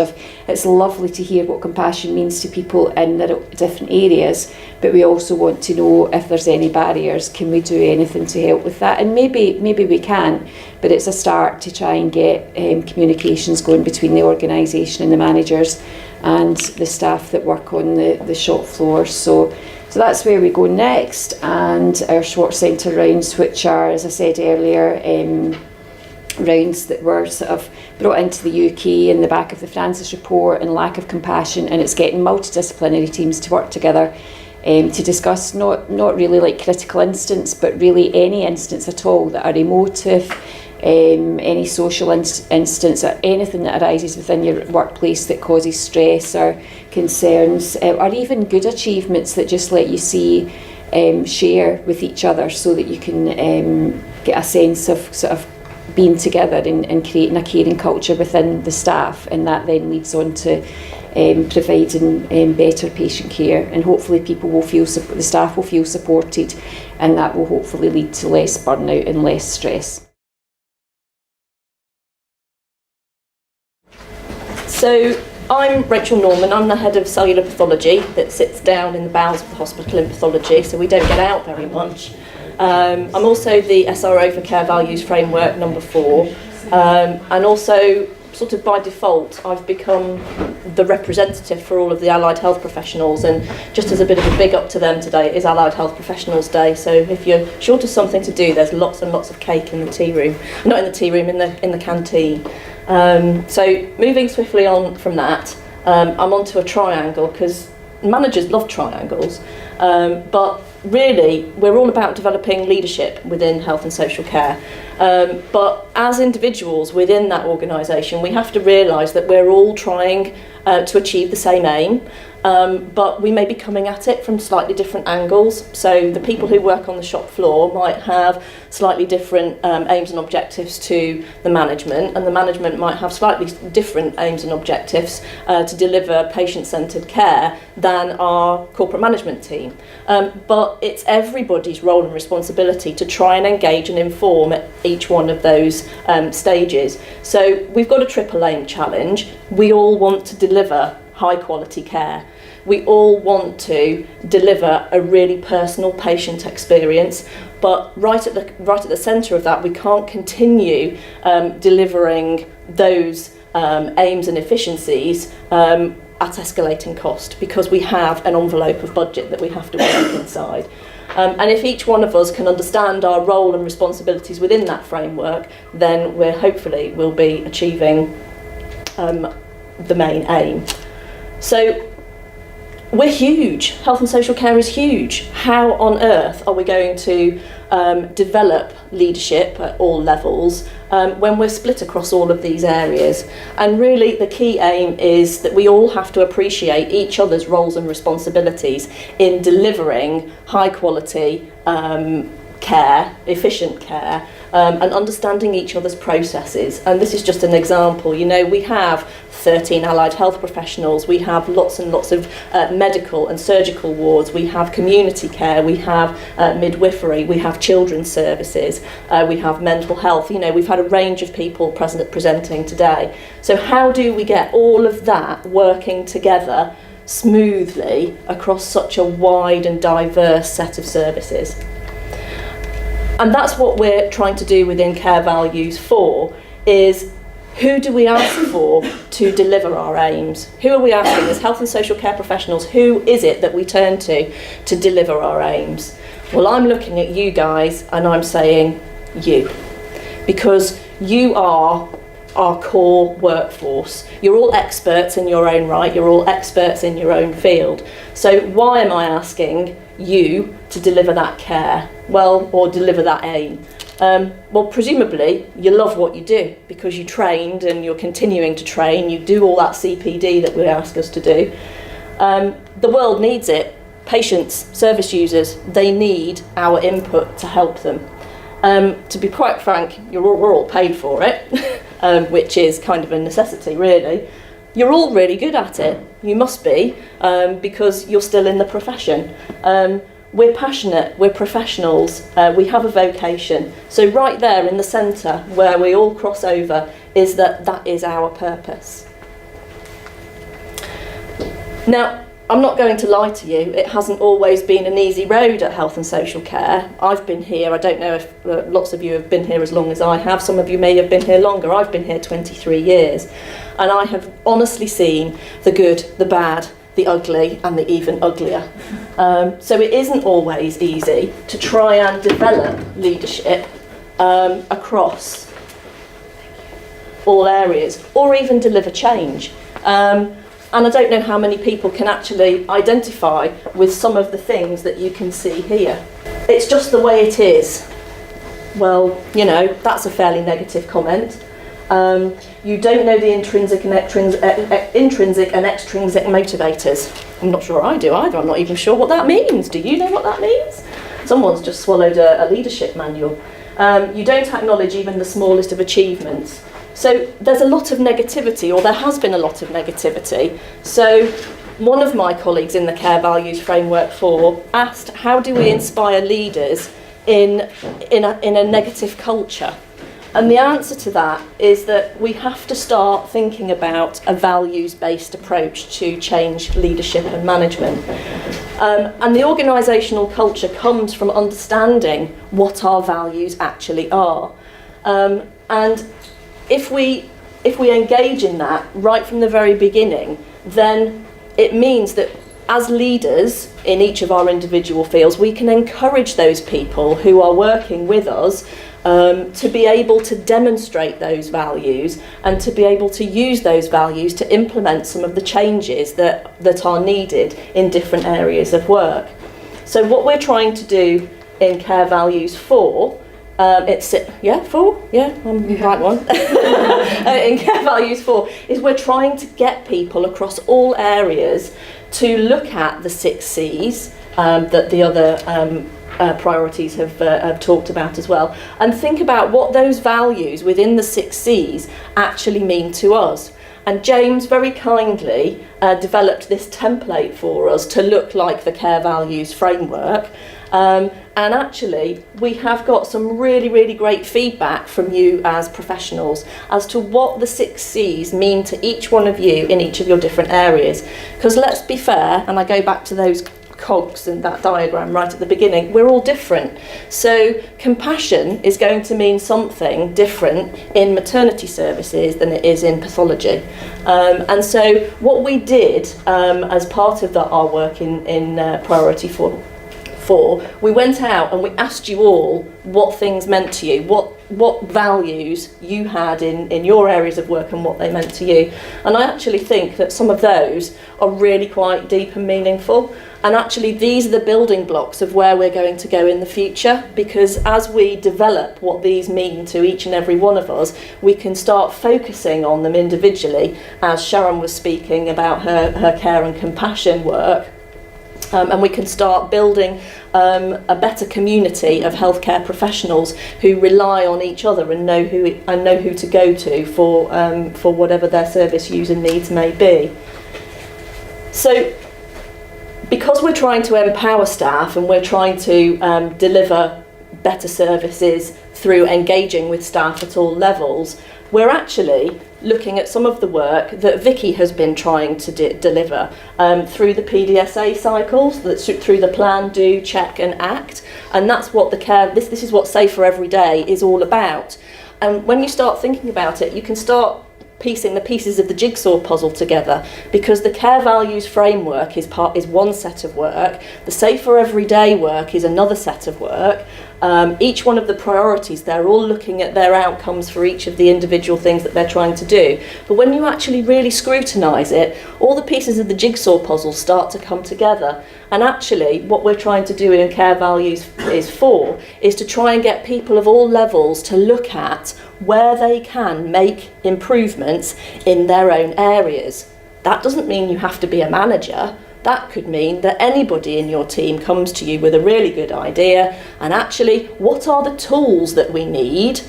It's lovely to hear what compassion means to people in their different areas, but we also want to know if there's any barriers. Can we do anything to help with that? And maybe we can, but it's a start to try and get communications going between the organisation and the managers and the staff that work on the shop floor. So that's where we go next. And our Schwartz Centre rounds, which are, as I said earlier, rounds that were sort of brought into the UK in the back of the Francis report and lack of compassion, and it's getting multidisciplinary teams to work together to discuss not really like critical incidents, but really any incidents at all that are emotive, any social incidents or anything that arises within your workplace that causes stress or concerns, or even good achievements that just let you see, share with each other, so that you can get a sense of sort of being together and creating a caring culture within the staff, and that then leads on to providing better patient care, and hopefully the staff will feel supported, and that will hopefully lead to less burnout and less stress. So I'm Rachel Norman, I'm the head of cellular pathology that sits down in the bowels of the hospital in pathology, so we don't get out very much. I'm also the SRO for Care Values Framework number 4, and also sort of by default I've become the representative for all of the allied health professionals, and just as a bit of a big up to them today, it is Allied Health Professionals Day, so if you're short of something to do, there's lots and lots of cake in the tea room, not in the tea room, in the canteen. So moving swiftly on from that, I'm onto a triangle, because managers love triangles, but really we're all about developing leadership within health and social care, but as individuals within that organisation we have to realise that we're all trying to achieve the same aim, but we may be coming at it from slightly different angles. So the people who work on the shop floor might have slightly different aims and objectives to the management, and the management might have slightly different aims and objectives to deliver patient-centred care than our corporate management team. But it's everybody's role and responsibility to try and engage and inform at each one of those stages. So we've got a triple aim challenge. We all want to deliver high quality care. We all want to deliver a really personal patient experience, but right at the centre of that, we can't continue delivering those aims and efficiencies at escalating cost, because we have an envelope of budget that we have to work inside. And if each one of us can understand our role and responsibilities within that framework, then we'll be achieving the main aim. So we're huge. Health and social care is huge. How on earth are we going to develop leadership at all levels when we're split across all of these areas. And really the key aim is that we all have to appreciate each other's roles and responsibilities in delivering high quality care, efficient care, and understanding each other's processes. And this is just an example. You know, we have 13 allied health professionals, we have lots and lots of medical and surgical wards, we have community care, we have midwifery, we have children's services, we have mental health. You know, we've had a range of people presenting today. So how do we get all of that working together smoothly across such a wide and diverse set of services? And that's what we're trying to do within Care Values 4, is who do we ask for to deliver our aims? Who are we asking as health and social care professionals? Who is it that we turn to deliver our aims? Well, I'm looking at you guys and I'm saying you, because you are our core workforce. You're all experts in your own right, you're all experts in your own field. So why am I asking you to deliver that care? Well, or deliver that aim? Well, presumably you love what you do because you trained and you're continuing to train, you do all that CPD that we ask us to do. The world needs it. Patients, service users, they need our input to help them. To be quite frank, we're all paid for it, which is kind of a necessity, really. You're all really good at it. You must be, because you're still in the profession. We're passionate, we're professionals, we have a vocation. So right there in the centre, where we all cross over, is that is our purpose. Now, I'm not going to lie to you, it hasn't always been an easy road at Health and Social Care. I've been here, I don't know if lots of you have been here as long as I have, some of you may have been here longer. I've been here 23 years, and I have honestly seen the good, the bad, the ugly and the even uglier. So it isn't always easy to try and develop leadership across all areas, or even deliver change. And I don't know how many people can actually identify with some of the things that you can see here. It's just the way it is. Well, you know, that's a fairly negative comment. You don't know the intrinsic and extrinsic motivators. I'm not sure I do either. I'm not even sure what that means. Do you know what that means? Someone's just swallowed a leadership manual. You don't acknowledge even the smallest of achievements. So there's a lot of negativity, or there has been a lot of negativity. So one of my colleagues in the Care Values Framework 4 asked, how do we inspire leaders in a negative culture? And the answer to that is that we have to start thinking about a values-based approach to change leadership and management. And the organisational culture comes from understanding what our values actually are. And if we engage in that right from the very beginning, then it means that as leaders in each of our individual fields, we can encourage those people who are working with us to be able to demonstrate those values and to be able to use those values to implement some of the changes that are needed in different areas of work. So what we're trying to do in Care Values 4, I'm the right one. In Care Values 4 is we're trying to get people across all areas to look at the 6 C's that the other priorities have talked about as well, and think about what those values within the 6 C's actually mean to us. And James very kindly developed this template for us to look like the Care Values Framework. And actually, we have got some really, really great feedback from you as professionals as to what the 6 C's mean to each one of you in each of your different areas. Because let's be fair, and I go back to those cogs and that diagram right at the beginning, we're all different. So compassion is going to mean something different in maternity services than it is in pathology. And so what we did as part of our work in Priority 4 for, we went out and we asked you all what things meant to you, what values you had in your areas of work and what they meant to you. And I actually think that some of those are really quite deep and meaningful. And actually these are the building blocks of where we're going to go in the future, because as we develop what these mean to each and every one of us, we can start focusing on them individually, as Sharon was speaking about her care and compassion work. And we can start building a better community of healthcare professionals who rely on each other and know who to go to for whatever their service user needs may be. So, because we're trying to empower staff and we're trying to deliver better services through engaging with staff at all levels, we're actually looking at some of the work that Vicky has been trying to deliver through the PDSA cycles, through the plan, do, check and act. And that's what the care, this is what Safer Every Day is all about. And when you start thinking about it, you can start piecing the pieces of the jigsaw puzzle together, because the care values framework is one set of work, the Safer Everyday work is another set of work. Each one of the priorities, they're all looking at their outcomes for each of the individual things that they're trying to do. But when you actually really scrutinise it, all the pieces of the jigsaw puzzle start to come together. And actually what we're trying to do in Care Values is to try and get people of all levels to look at where they can make improvements in their own areas. That doesn't mean you have to be a manager. That could mean that anybody in your team comes to you with a really good idea, and actually, what are the tools that we need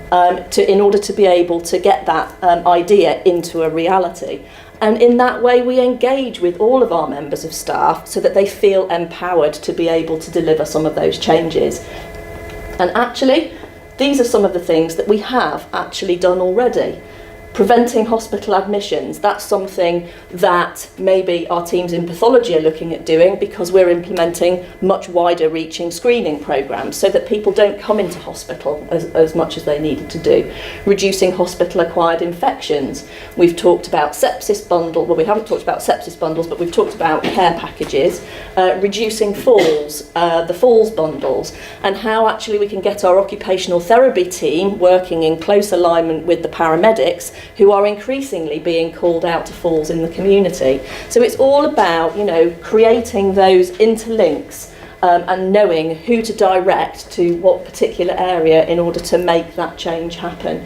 in order to be able to get that idea into a reality? And in that way, we engage with all of our members of staff so that they feel empowered to be able to deliver some of those changes. And actually, these are some of the things that we have actually done already. Preventing hospital admissions, that's something that maybe our teams in pathology are looking at doing, because we're implementing much wider reaching screening programmes so that people don't come into hospital as much as they needed to do. Reducing hospital acquired infections. We've talked about sepsis bundle, well we haven't talked about sepsis bundles, but we've talked about care packages. Reducing falls, the falls bundles, and how actually we can get our occupational therapy team working in close alignment with the paramedics, who are increasingly being called out to falls in the community. So it's all about, creating those interlinks and knowing who to direct to what particular area in order to make that change happen.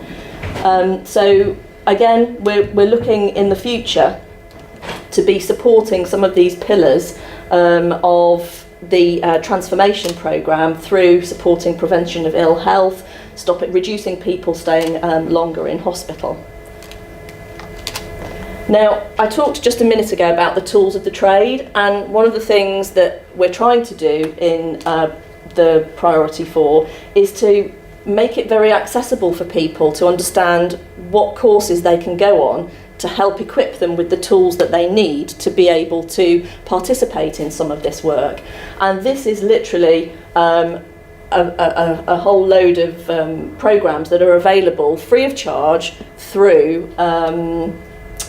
So again, we're looking in the future to be supporting some of these pillars of the transformation programme through supporting prevention of ill health, reducing people staying longer in hospital. Now, I talked just a minute ago about the tools of the trade, and one of the things that we're trying to do in the Priority 4 is to make it very accessible for people to understand what courses they can go on to help equip them with the tools that they need to be able to participate in some of this work. And this is literally a whole load of programmes that are available free of charge through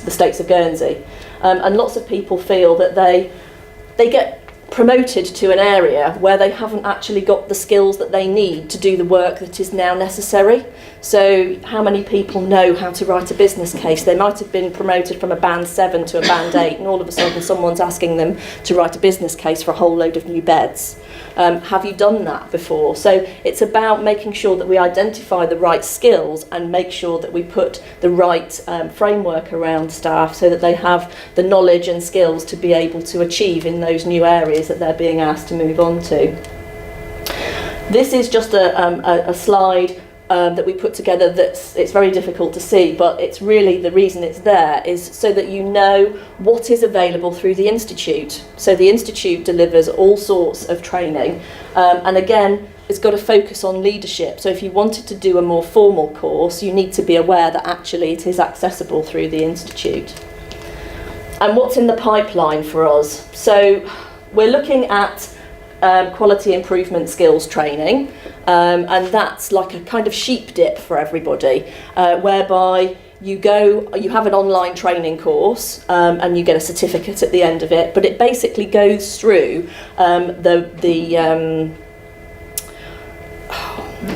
the States of Guernsey, and lots of people feel that they get promoted to an area where they haven't actually got the skills that they need to do the work that is now necessary. So how many people know how to write a business case? They might have been promoted from a band 7 to a band 8, and all of a sudden someone's asking them to write a business case for a whole load of new beds. Have you done that before? So it's about making sure that we identify the right skills and make sure that we put the right framework around staff so that they have the knowledge and skills to be able to achieve in those new areas that they're being asked to move on to. This is just a slide that we put together it's very difficult to see, but it's really the reason it's there is so that you know what is available through the Institute. So the Institute delivers all sorts of training, and again, it's got to focus on leadership. So if you wanted to do a more formal course, you need to be aware that actually it is accessible through the Institute. And what's in the pipeline for us? So we're looking at quality improvement skills training, and that's like a kind of sheep dip for everybody, whereby you have an online training course, and you get a certificate at the end of it, but it basically goes through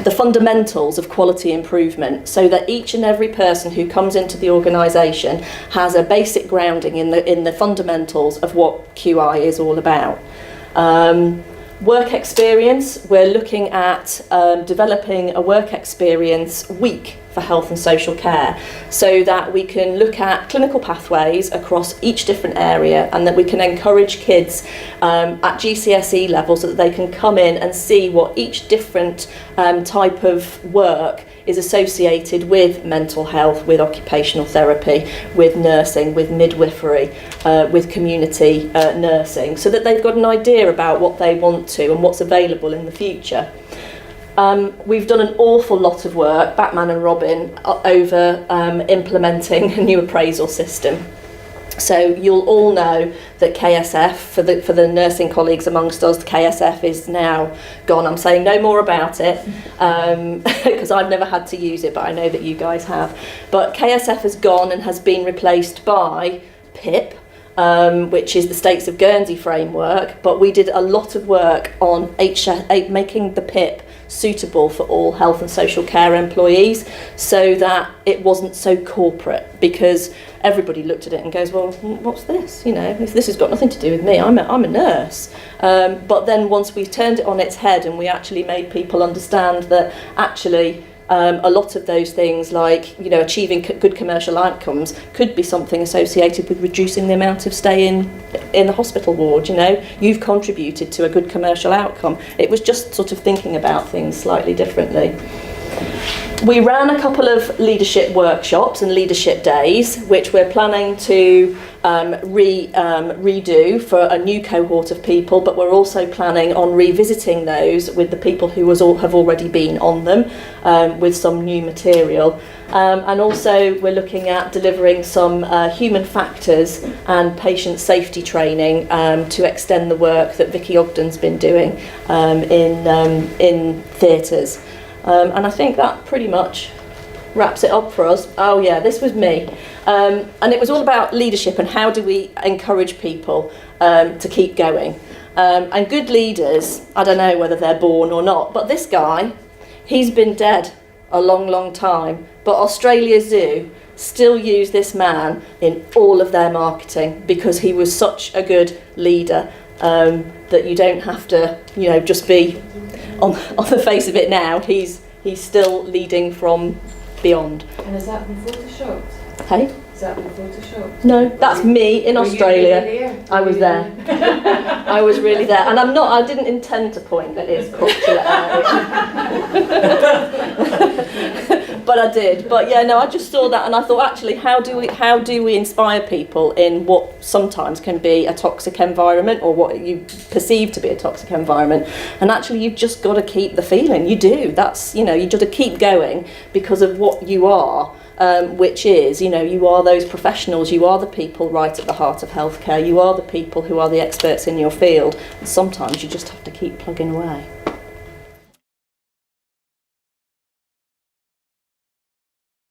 the fundamentals of quality improvement, so that each and every person who comes into the organisation has a basic grounding in the fundamentals of what QI is all about. Work experience, we're looking at developing a work experience week for health and social care, so that we can look at clinical pathways across each different area, and that we can encourage kids at GCSE level so that they can come in and see what each different type of work is associated with mental health, with occupational therapy, with nursing, with midwifery, with community nursing, so that they've got an idea about what they want to and what's available in the future. We've done an awful lot of work, Batman and Robin, over implementing a new appraisal system. So you'll all know that KSF, for the nursing colleagues amongst us, KSF is now gone. I'm saying no more about it because I've never had to use it, but I know that you guys have. But KSF has gone and has been replaced by PIP, which is the States of Guernsey framework. But we did a lot of work on making the PIP suitable for all health and social care employees, so that it wasn't so corporate, because everybody looked at it and goes, well, what's this? You know, this has got nothing to do with me. I'm a nurse. But then once we turned it on its head and we actually made people understand that actually a lot of those things, like, you know, achieving good commercial outcomes, could be something associated with reducing the amount of stay in the hospital ward. You know, you've contributed to a good commercial outcome. It was just sort of thinking about things slightly differently. We ran a couple of leadership workshops and leadership days, which we're planning to redo for a new cohort of people, but we're also planning on revisiting those with the people who have already been on them, with some new material. And also we're looking at delivering some human factors and patient safety training to extend the work that Vicky Ogden's been doing in theatres. And I think that pretty much wraps it up for us. Oh yeah, this was me. And it was all about leadership and how do we encourage people to keep going. And good leaders, I don't know whether they're born or not, but this guy, he's been dead a long, long time. But Australia Zoo still use this man in all of their marketing, because he was such a good leader that you don't have to, you know, just be on the face of it now. He's still leading from beyond. And has that been photoshopped? Hey? Has that been photoshopped? No, that's me in Australia. Were you really there? I was there. I was really there, and I didn't intend to point at his popular but I did. But yeah, no, I just saw that and I thought, actually, how do we inspire people in what sometimes can be a toxic environment, or what you perceive to be a toxic environment? And actually, you've just got to keep the feeling. You do. That's, you know, you just got to keep going because of what you are. Which is, you know, you are those professionals, you are the people right at the heart of healthcare, you are the people who are the experts in your field, and sometimes you just have to keep plugging away.